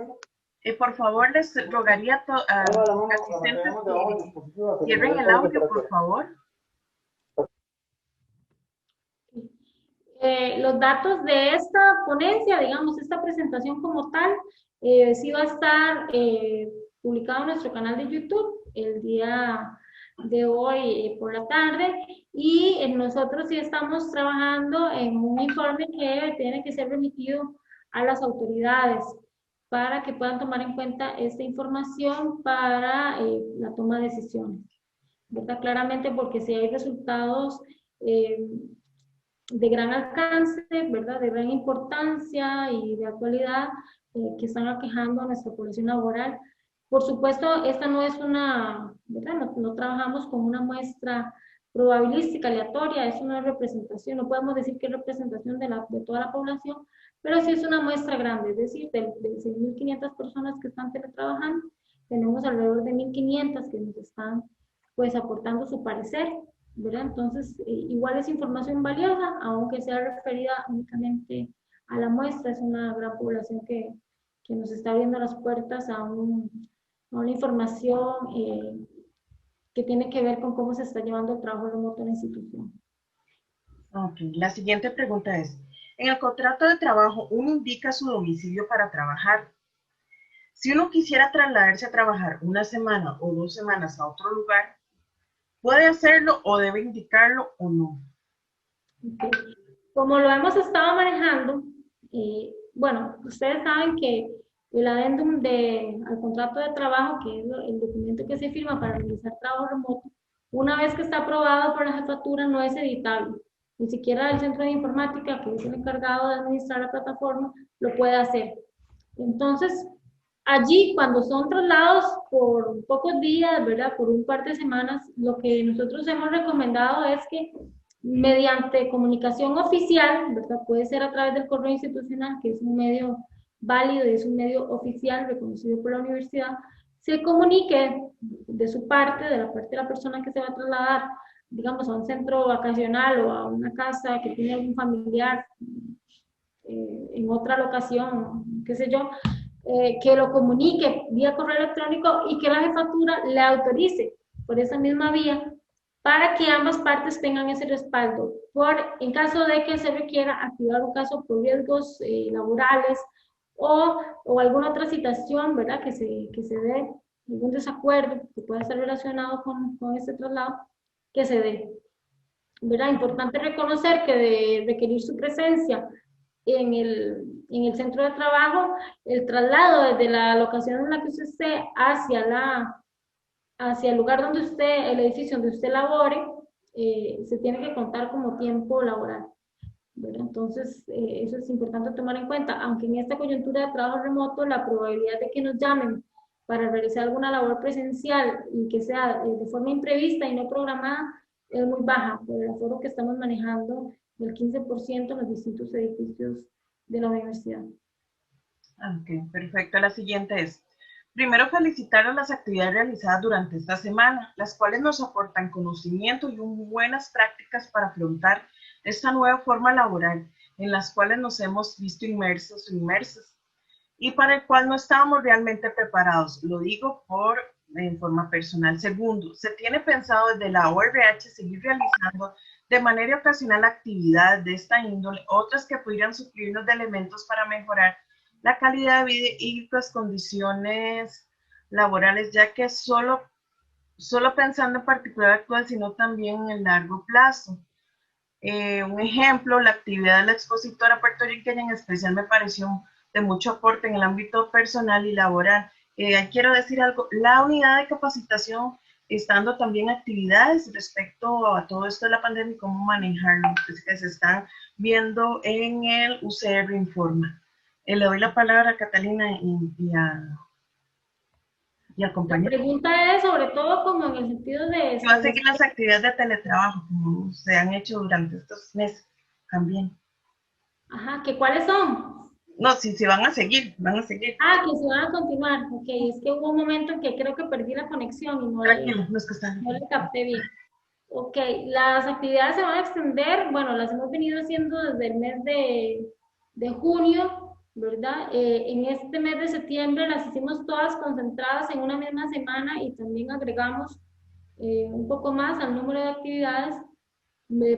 Por favor, les rogaría a los asistentes que cierren el audio, por favor. Los datos de esta ponencia, digamos, esta presentación como tal, sí va a estar publicado en nuestro canal de YouTube el día de hoy por la tarde, y nosotros sí estamos trabajando en un informe que tiene que ser remitido a las autoridades para que puedan tomar en cuenta esta información para la toma de decisiones, ¿verdad? Claramente, porque si hay resultados de gran alcance, ¿verdad?, de gran importancia y de actualidad, que están aquejando a nuestra población laboral. Por supuesto, esta no es una, ¿verdad? No trabajamos con una muestra probabilística, aleatoria, es una representación, no podemos decir que es representación de toda la población, pero sí es una muestra grande, es decir, de 6.500 personas que están teletrabajando, tenemos alrededor de 1.500 que nos están, pues, aportando su parecer, ¿verdad? Entonces, igual es información valiosa, aunque sea referida únicamente a la muestra, es una gran población que nos está abriendo las puertas a una información que tiene que ver con cómo se está llevando el trabajo remoto en la institución. Ok, la siguiente pregunta es, en el contrato de trabajo uno indica su domicilio para trabajar. Si uno quisiera trasladarse a trabajar una semana o 2 semanas a otro lugar, ¿puede hacerlo o debe indicarlo o no? Okay. Como lo hemos estado manejando, bueno, ustedes saben que el adendum al contrato de trabajo, que es el documento que se firma para realizar trabajo remoto, una vez que está aprobado por la jefatura, no es editable. Ni siquiera el centro de informática, que es el encargado de administrar la plataforma, lo puede hacer. Entonces, allí, cuando son traslados por pocos días, ¿verdad?, por un par de semanas, lo que nosotros hemos recomendado es que mediante comunicación oficial, ¿verdad?, puede ser a través del correo institucional, que es un medio válido y es un medio oficial reconocido por la universidad, se comunique de su parte, de la parte de la persona que se va a trasladar, digamos, a un centro vacacional o a una casa que tiene algún familiar en otra locación, qué sé yo, que lo comunique vía correo electrónico y que la jefatura le autorice por esa misma vía para que ambas partes tengan ese respaldo, en caso de que se requiera activar un caso por riesgos laborales o alguna otra situación, ¿verdad?, que se dé, algún desacuerdo que pueda estar relacionado con este traslado, que se dé, ¿verdad? Importante reconocer que de requerir su presencia en el centro de trabajo, el traslado desde la locación en la que usted esté hacia el lugar donde el edificio donde usted labore, se tiene que contar como tiempo laboral, ¿verdad? Entonces, eso es importante tomar en cuenta, aunque en esta coyuntura de trabajo remoto, la probabilidad de que nos llamen para realizar alguna labor presencial y que sea de forma imprevista y no programada es muy baja, por el aforo que estamos manejando del 15% en los distintos edificios de la universidad. Ok, perfecto. La siguiente es, primero felicitar a las actividades realizadas durante esta semana, las cuales nos aportan conocimiento y buenas prácticas para afrontar esta nueva forma laboral en las cuales nos hemos visto inmersos o inmersas y para el cual no estábamos realmente preparados. Lo digo en forma personal. Segundo, se tiene pensado desde la ORH seguir realizando de manera ocasional actividades de esta índole, otras que pudieran suplirnos de elementos para mejorar la calidad de vida y las condiciones laborales, ya que solo pensando en particular actual, sino también en el largo plazo. Un ejemplo, la actividad de la expositora puertorriqueña en especial me pareció de mucho aporte en el ámbito personal y laboral. Quiero decir algo, la unidad de capacitación está dando también actividades respecto a todo esto de la pandemia y cómo manejarlo, pues, que se están viendo en el UCR Informa. Le doy la palabra a Catalina y al La compañero. pregunta es sobre todo como en el sentido de... ¿Va a seguir las actividades de teletrabajo como se han hecho durante estos meses también? Ajá, ¿que cuáles son? No, sí, van a seguir, van a seguir. Ah, que se van a continuar. Ok, es que hubo un momento en que creo que perdí la conexión y Tranquilo, no es que están. no le capté bien. Ok, las actividades se van a extender, bueno, las hemos venido haciendo desde el mes de junio, ¿verdad? En este mes de septiembre las hicimos todas concentradas en una misma semana y también agregamos un poco más al número de actividades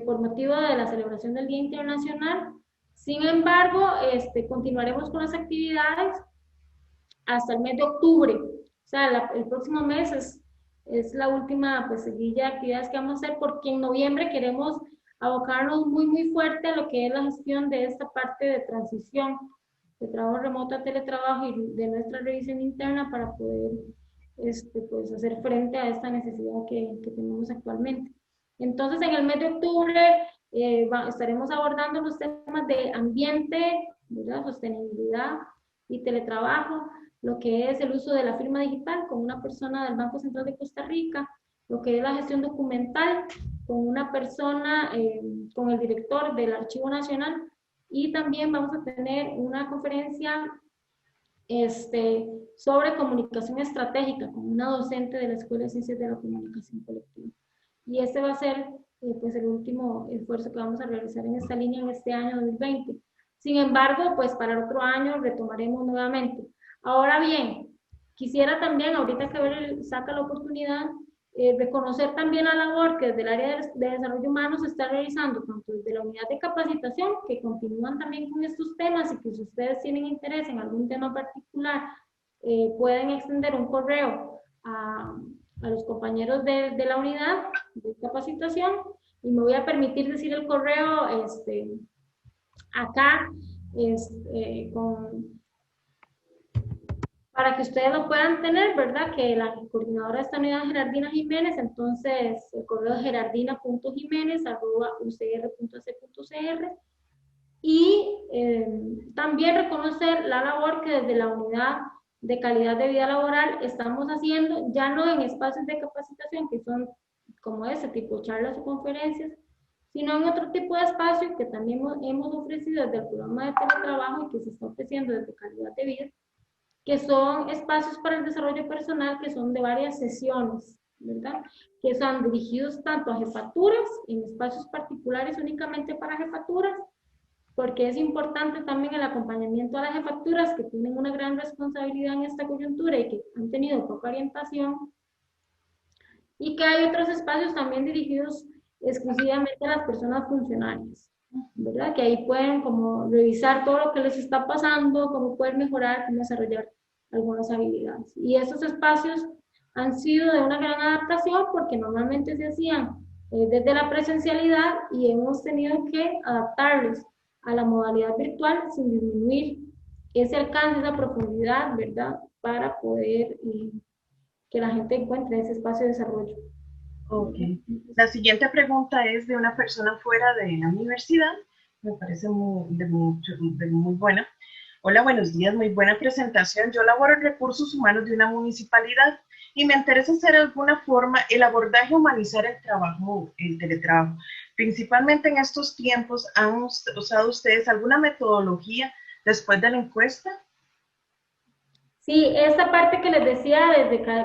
por motivo de la celebración del Día Internacional. Sin embargo, continuaremos con las actividades hasta el mes de octubre. O sea, el próximo mes es la última pues, seguilla de actividades que vamos a hacer, porque en noviembre queremos abocarnos muy, muy fuerte a lo que es la gestión de esta parte de transición de trabajo remoto a teletrabajo y de nuestra revisión interna para poder pues, hacer frente a esta necesidad que tenemos actualmente. Entonces, en el mes de octubre estaremos abordando los temas de ambiente, ¿verdad? Sostenibilidad y teletrabajo, lo que es el uso de la firma digital con una persona del Banco Central de Costa Rica, lo que es la gestión documental con una persona, con el director del Archivo Nacional, y también vamos a tener una conferencia sobre comunicación estratégica con una docente de la Escuela de Ciencias de la Comunicación Colectiva. Y este va a ser pues el último esfuerzo que vamos a realizar en esta línea en este año 2020. Sin embargo, pues para el otro año retomaremos nuevamente. Ahora bien, quisiera también, ahorita que Abel saca la oportunidad, reconocer también la labor que desde el área de desarrollo humano se está realizando, tanto desde la unidad de capacitación, que continúan también con estos temas, y que si ustedes tienen interés en algún tema particular, pueden extender un correo a los compañeros de la unidad de capacitación, y me voy a permitir decir el correo acá, para que ustedes lo puedan tener, ¿verdad? Que la coordinadora de esta unidad es Gerardina Jiménez, entonces el correo es gerardina.jiménez@ucr.ac.cr. Y también reconocer la labor que desde la unidad de calidad de vida laboral estamos haciendo, ya no en espacios de capacitación que son como ese tipo charlas o conferencias, sino en otro tipo de espacios que también hemos ofrecido desde el programa de teletrabajo y que se está ofreciendo desde calidad de vida, que son espacios para el desarrollo personal, que son de varias sesiones, ¿verdad? Que son dirigidos tanto a jefaturas, en espacios particulares únicamente para jefaturas, porque es importante también el acompañamiento a las jefaturas que tienen una gran responsabilidad en esta coyuntura y que han tenido poca orientación, y que hay otros espacios también dirigidos exclusivamente a las personas funcionarias, ¿verdad? Que ahí pueden como revisar todo lo que les está pasando, cómo poder mejorar, cómo desarrollar algunas habilidades. Y esos espacios han sido de una gran adaptación porque normalmente se hacían desde la presencialidad y hemos tenido que adaptarlos a la modalidad virtual sin disminuir ese alcance, esa profundidad, ¿verdad? Para poder que la gente encuentre ese espacio de desarrollo. Ok. La siguiente pregunta es de una persona fuera de la universidad. Me parece muy buena. Hola, buenos días, muy buena presentación. Yo laboro en recursos humanos de una municipalidad y me interesa hacer de alguna forma el abordaje humanizar el trabajo, el teletrabajo. Principalmente en estos tiempos, ¿han usado ustedes alguna metodología después de la encuesta? Sí, esta parte que les decía,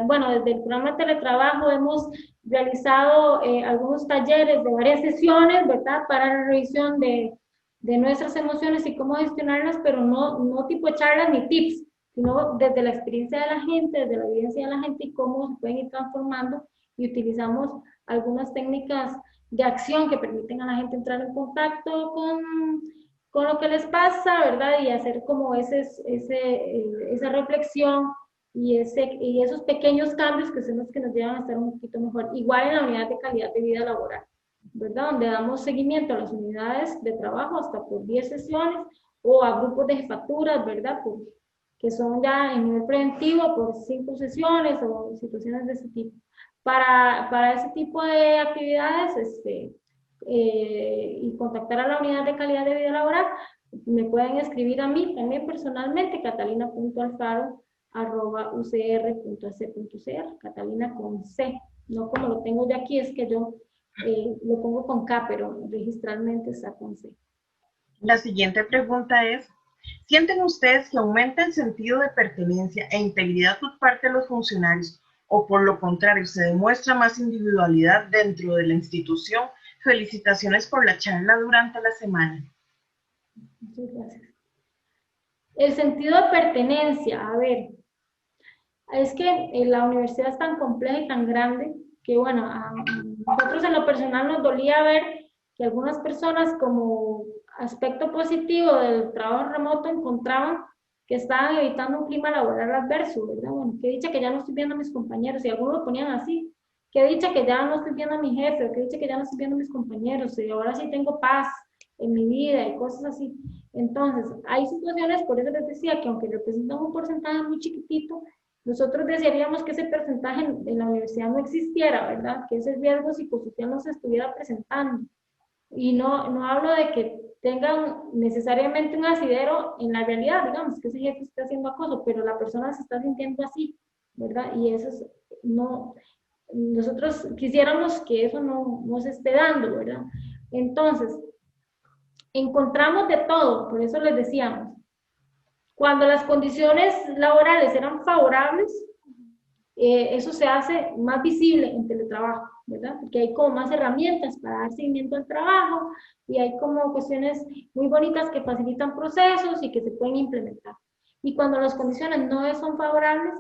bueno, desde el programa de teletrabajo hemos realizado algunos talleres de varias sesiones, ¿verdad? Para la revisión de nuestras emociones y cómo gestionarlas, pero no tipo charlas ni tips, sino desde la experiencia de la gente, desde la evidencia de la gente y cómo se pueden ir transformando y utilizamos algunas técnicas de acción que permiten a la gente entrar en contacto con lo que les pasa, ¿verdad? Y hacer como esa reflexión y esos pequeños cambios que son los que nos llevan a estar un poquito mejor. Igual en la unidad de calidad de vida laboral, ¿verdad? Donde damos seguimiento a las unidades de trabajo hasta por 10 sesiones o a grupos de jefaturas, ¿verdad? Que son ya en nivel preventivo por 5 sesiones o situaciones de ese tipo. Para ese tipo de actividades, y contactar a la unidad de calidad de vida laboral, me pueden escribir a mí también personalmente, catalina.alfaro@ucr.ac.cr, Catalina con C, no como lo tengo ya aquí, es que yo lo pongo con K, pero registralmente está con C. La siguiente pregunta es, ¿sienten ustedes que aumenta el sentido de pertenencia e integridad por parte de los funcionarios o por lo contrario se demuestra más individualidad dentro de la institución? Felicitaciones por la charla durante la semana. Muchas gracias. El sentido de pertenencia, a ver, es que la universidad es tan compleja y tan grande que, bueno, a nosotros en lo personal nos dolía ver que algunas personas como aspecto positivo del trabajo remoto encontraban que estaban evitando un clima laboral adverso, ¿verdad? Bueno, qué dicha que ya no estoy viendo a mis compañeros, y algunos lo ponían así, qué dicha que ya no estoy viendo a mi jefe, qué dicha que ya no estoy viendo a mis compañeros, y ahora sí tengo paz en mi vida y cosas así. Entonces, hay situaciones, por eso les decía que aunque representan un porcentaje muy chiquitito, nosotros desearíamos que ese porcentaje en la universidad no existiera, ¿verdad? Que ese riesgo psicosocial no se estuviera presentando. Y no hablo de que tengan necesariamente un asidero en la realidad, digamos, que ese jefe está haciendo acoso, pero la persona se está sintiendo así, ¿verdad? Y eso es, no, nosotros quisiéramos que eso no se esté dando, ¿verdad? Entonces, encontramos de todo, por eso les decíamos, cuando las condiciones laborales eran favorables, eso se hace más visible en teletrabajo, ¿verdad? Porque hay como más herramientas para dar seguimiento al trabajo y hay como cuestiones muy bonitas que facilitan procesos y que se pueden implementar. Y cuando las condiciones no son favorables,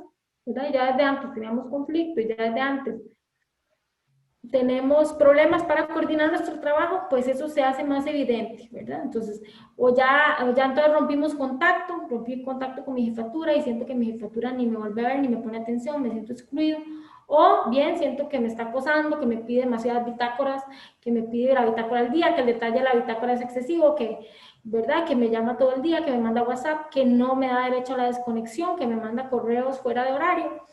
¿verdad? Ya desde antes teníamos conflicto y ya desde antes tenemos problemas para coordinar nuestro trabajo, pues eso se hace más evidente, ¿verdad? Entonces, ya entonces rompí contacto con mi jefatura y siento que mi jefatura ni me vuelve a ver, ni me pone atención, me siento excluido, o bien siento que me está acosando, que me pide demasiadas bitácoras, que me pide la bitácora al día, que el detalle de la bitácora es excesivo, que, ¿verdad? Que me llama todo el día, que me manda WhatsApp, que no me da derecho a la desconexión, que me manda correos fuera de horario,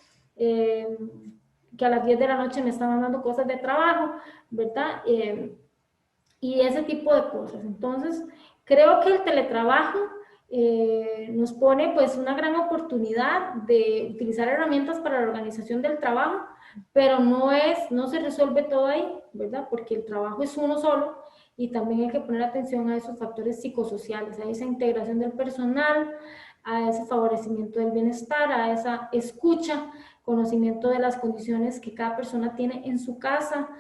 que a las 10 de la noche me están mandando cosas de trabajo, ¿verdad? Y ese tipo de cosas. Entonces, creo que el teletrabajo nos pone pues una gran oportunidad de utilizar herramientas para la organización del trabajo, pero no se resuelve todo ahí, ¿verdad? Porque el trabajo es uno solo y también hay que poner atención a esos factores psicosociales, a esa integración del personal, a ese favorecimiento del bienestar, a esa escucha, conocimiento de las condiciones que cada persona tiene en su casa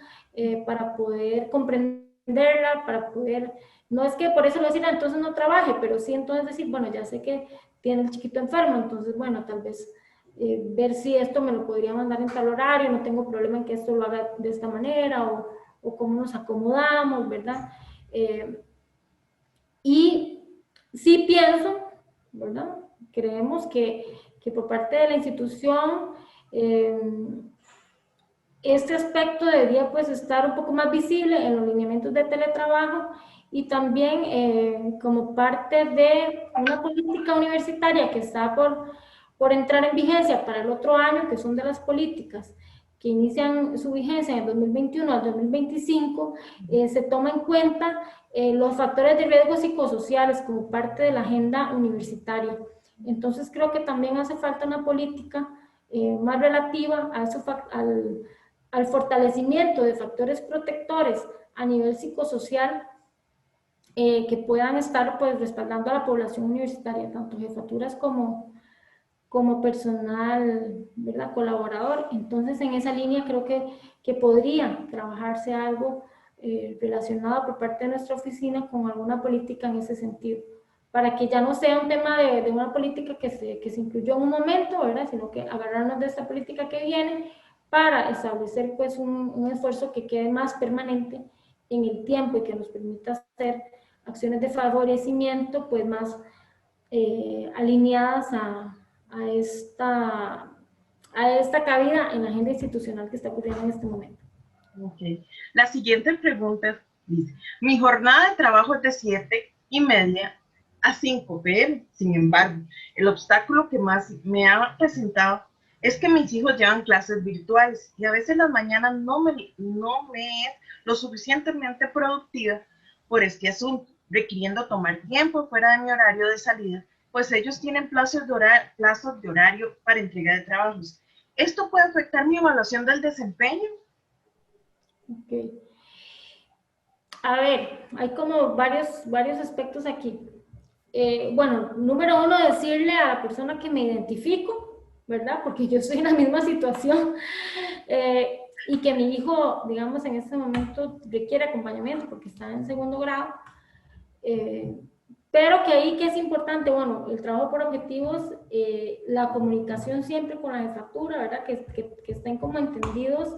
para poder comprenderla, para poder, no es que por eso lo decir, entonces no trabaje, pero sí entonces decir, bueno, ya sé que tiene el chiquito enfermo, entonces bueno, tal vez ver si esto me lo podría mandar en tal horario, no tengo problema en que esto lo haga de esta manera o cómo nos acomodamos, ¿verdad? Y sí pienso, ¿verdad? Creemos que por parte de la institución este aspecto debería pues estar un poco más visible en los lineamientos de teletrabajo y también como parte de una política universitaria que está por entrar en vigencia para el otro año, que son de las políticas que inician su vigencia en el 2021 al 2025, se toma en cuenta los factores de riesgo psicosociales como parte de la agenda universitaria. Entonces creo que también hace falta una política más relativa a eso, al fortalecimiento de factores protectores a nivel psicosocial que puedan estar pues respaldando a la población universitaria, tanto jefaturas como personal, ¿verdad? Colaborador. Entonces, en esa línea creo que podría trabajarse algo relacionado por parte de nuestra oficina con alguna política en ese sentido, para que ya no sea un tema de una política que se incluyó en un momento, ¿verdad? Sino que agarrarnos de esta política que viene para establecer pues un esfuerzo que quede más permanente en el tiempo y que nos permita hacer acciones de favorecimiento pues más alineadas a esta cabida en la agenda institucional que está ocurriendo en este momento. Okay. La siguiente pregunta dice, mi jornada de trabajo es de 7:30 a 5 p.m. Sin embargo, el obstáculo que más me ha presentado es que mis hijos llevan clases virtuales y a veces las mañanas no me es lo suficientemente productiva por este asunto, requiriendo tomar tiempo fuera de mi horario de salida, pues ellos tienen plazos de horario para entrega de trabajos. ¿Esto puede afectar mi evaluación del desempeño? Ok. A ver, hay como varios aspectos aquí. Bueno, número uno, decirle a la persona que me identifico, ¿verdad? Porque yo estoy en la misma situación y que mi hijo, digamos, en este momento requiere acompañamiento porque está en segundo grado. Pero que ahí que es importante, bueno, el trabajo por objetivos, la comunicación siempre con la jefatura, ¿verdad? Que estén como entendidos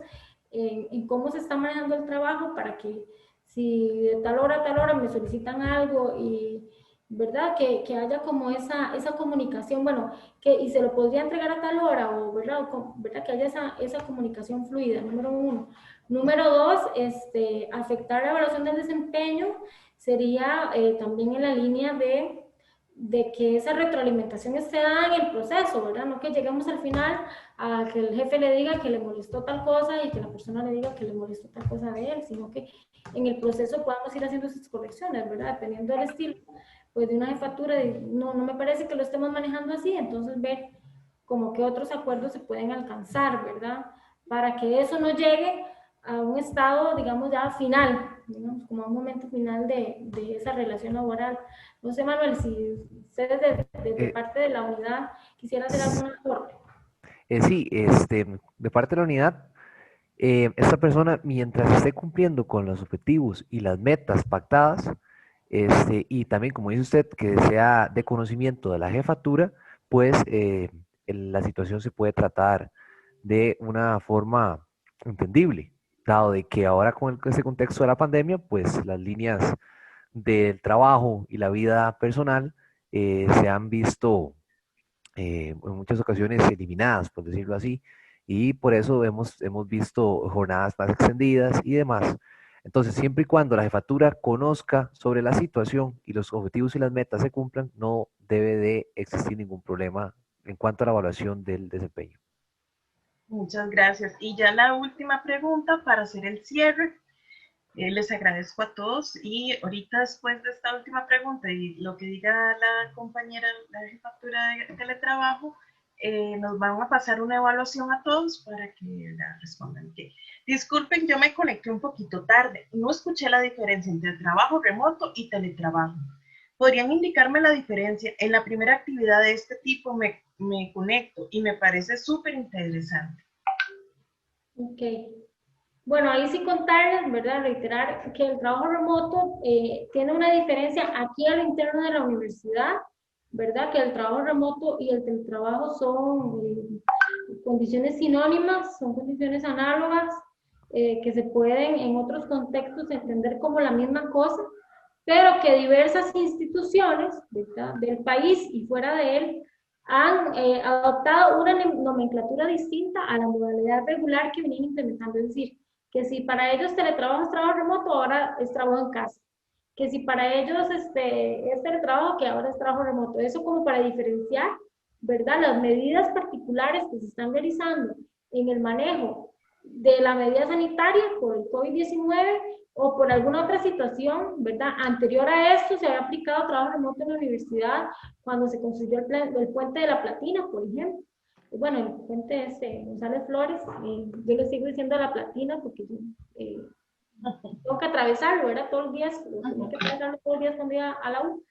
en cómo se está manejando el trabajo para que si de tal hora a tal hora me solicitan algo y, ¿verdad? Que haya como esa comunicación, bueno, y se lo podría entregar a tal hora, o, ¿verdad? ¿Verdad? Que haya esa comunicación fluida, número uno. Número dos, afectar la evaluación del desempeño sería también en la línea de que esa retroalimentación esté dada en el proceso, ¿verdad? No que lleguemos al final a que el jefe le diga que le molestó tal cosa y que la persona le diga que le molestó tal cosa de él, sino que en el proceso podamos ir haciendo esas correcciones, ¿verdad? Dependiendo del estilo, pues de una jefatura, no me parece que lo estemos manejando así, entonces ver como que otros acuerdos se pueden alcanzar, ¿verdad? Para que eso no llegue a un estado, digamos, ya final, digamos, como a un momento final de esa relación laboral. No sé, Manuel, si ustedes de parte de la unidad quisiera hacer algún aporte. Sí, de parte de la unidad, esta persona, mientras esté cumpliendo con los objetivos y las metas pactadas, y también, como dice usted, que sea de conocimiento de la jefatura, pues la situación se puede tratar de una forma entendible, dado de que ahora con ese contexto de la pandemia, pues las líneas del trabajo y la vida personal se han visto en muchas ocasiones eliminadas, por decirlo así, y por eso hemos visto jornadas más extendidas y demás. Entonces, siempre y cuando la jefatura conozca sobre la situación y los objetivos y las metas se cumplan, no debe de existir ningún problema en cuanto a la evaluación del desempeño. Muchas gracias. Y ya la última pregunta para hacer el cierre. Les agradezco a todos y ahorita después de esta última pregunta y lo que diga la compañera, la jefatura de teletrabajo, nos van a pasar una evaluación a todos para que la respondan. Okay. Disculpen, yo me conecté un poquito tarde, no escuché la diferencia entre trabajo remoto y teletrabajo. ¿Podrían indicarme la diferencia? En la primera actividad de este tipo me conecto y me parece súper interesante. Ok. Bueno, ahí sí contarles, ¿verdad? Reiterar que el trabajo remoto tiene una diferencia aquí a lo interno de la universidad, ¿verdad? Que el trabajo remoto y el teletrabajo son condiciones sinónimas, son condiciones análogas, que se pueden en otros contextos entender como la misma cosa, pero que diversas instituciones, ¿verdad? Del país y fuera de él han adoptado una nomenclatura distinta a la modalidad regular que venían implementando. Es decir, que si para ellos teletrabajo es trabajo remoto, ahora es trabajo en casa. Que si para ellos es teletrabajo, que ahora es trabajo remoto. Eso como para diferenciar, ¿verdad? Las medidas particulares que se están realizando en el manejo de la medida sanitaria por el COVID-19 o por alguna otra situación, ¿verdad? Anterior a esto se había aplicado trabajo remoto en la universidad cuando se construyó el puente de la Platina, por ejemplo. Bueno, el puente González Flores, yo le sigo diciendo la Platina porque tengo que atravesarlo, ¿verdad? Todos los días, tengo que atravesarlo todos los días cuando iba a la U.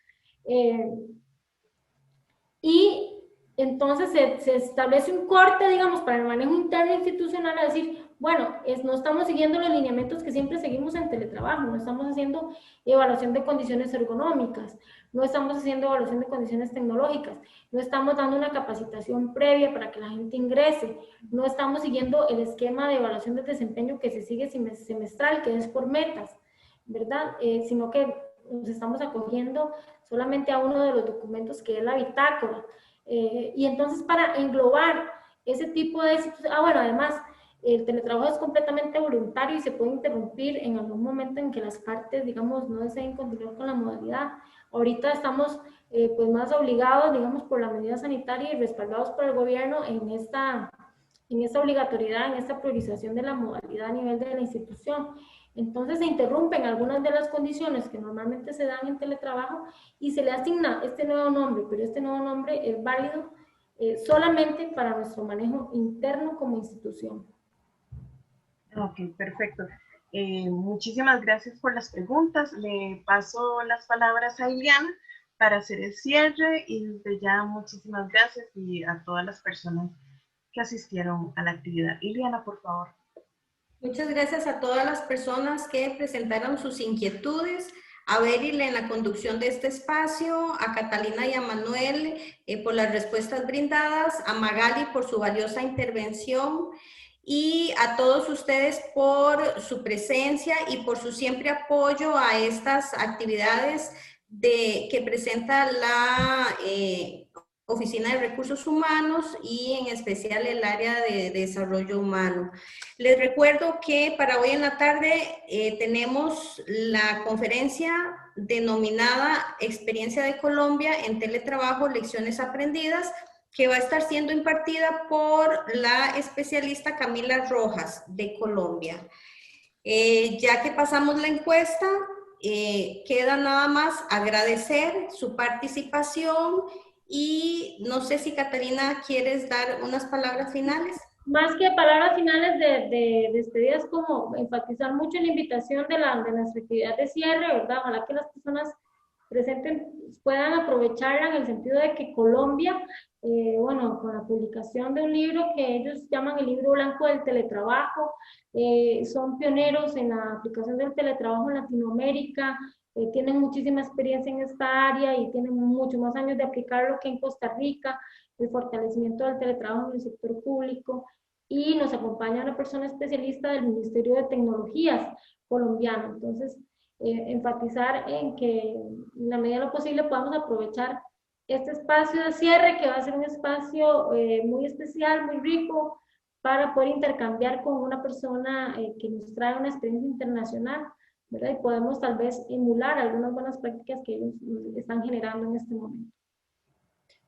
Y entonces se establece un corte, digamos, para el manejo interno institucional a decir, bueno, no estamos siguiendo los lineamientos que siempre seguimos en teletrabajo, no estamos haciendo evaluación de condiciones ergonómicas, no estamos haciendo evaluación de condiciones tecnológicas, no estamos dando una capacitación previa para que la gente ingrese, no estamos siguiendo el esquema de evaluación de desempeño que se sigue semestral, que es por metas, ¿verdad? Sino que nos estamos acogiendo solamente a uno de los documentos que es la bitácora. Y entonces para englobar ese tipo de... bueno, además, el teletrabajo es completamente voluntario y se puede interrumpir en algún momento en que las partes, digamos, no deseen continuar con la modalidad. Ahorita estamos pues más obligados, digamos, por la medida sanitaria y respaldados por el gobierno en esta obligatoriedad, en esta priorización de la modalidad a nivel de la institución. Entonces se interrumpen algunas de las condiciones que normalmente se dan en teletrabajo y se le asigna este nuevo nombre, pero este nuevo nombre es válido solamente para nuestro manejo interno como institución. Ok, perfecto. Muchísimas gracias por las preguntas. Le paso las palabras a Iliana para hacer el cierre y desde ya muchísimas gracias y a todas las personas que asistieron a la actividad. Iliana, por favor. Muchas gracias a todas las personas que presentaron sus inquietudes, a Beryl en la conducción de este espacio, a Catalina y a Manuel por las respuestas brindadas, a Magali por su valiosa intervención y a todos ustedes por su presencia y por su siempre apoyo a estas actividades que presenta la Oficina de Recursos Humanos y en especial el área de desarrollo humano. Les recuerdo que para hoy en la tarde tenemos la conferencia denominada Experiencia de Colombia en Teletrabajo, Lecciones Aprendidas, que va a estar siendo impartida por la especialista Camila Rojas de Colombia. Ya que pasamos la encuesta, queda nada más agradecer su participación y no sé si Catalina quieres dar unas palabras finales. Más que palabras finales de despedidas, como enfatizar mucho en la invitación de nuestra actividad de cierre, ¿verdad? Ojalá que las personas presentes puedan aprovecharla en el sentido de que Colombia, bueno, con la publicación de un libro que ellos llaman el libro blanco del teletrabajo, son pioneros en la aplicación del teletrabajo en Latinoamérica, tienen muchísima experiencia en esta área y tienen muchos más años de aplicarlo que en Costa Rica, el fortalecimiento del teletrabajo en el sector público, y nos acompaña una persona especialista del Ministerio de Tecnologías colombiano. Entonces, enfatizar en que en la medida de lo posible podamos aprovechar este espacio de cierre, que va a ser un espacio muy especial, muy rico, para poder intercambiar con una persona que nos trae una experiencia internacional, ¿verdad? Y podemos tal vez emular algunas buenas prácticas que ellos están generando en este momento.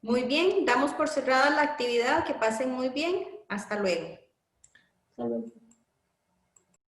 Muy bien, damos por cerrada la actividad, que pasen muy bien, hasta luego. Hasta luego.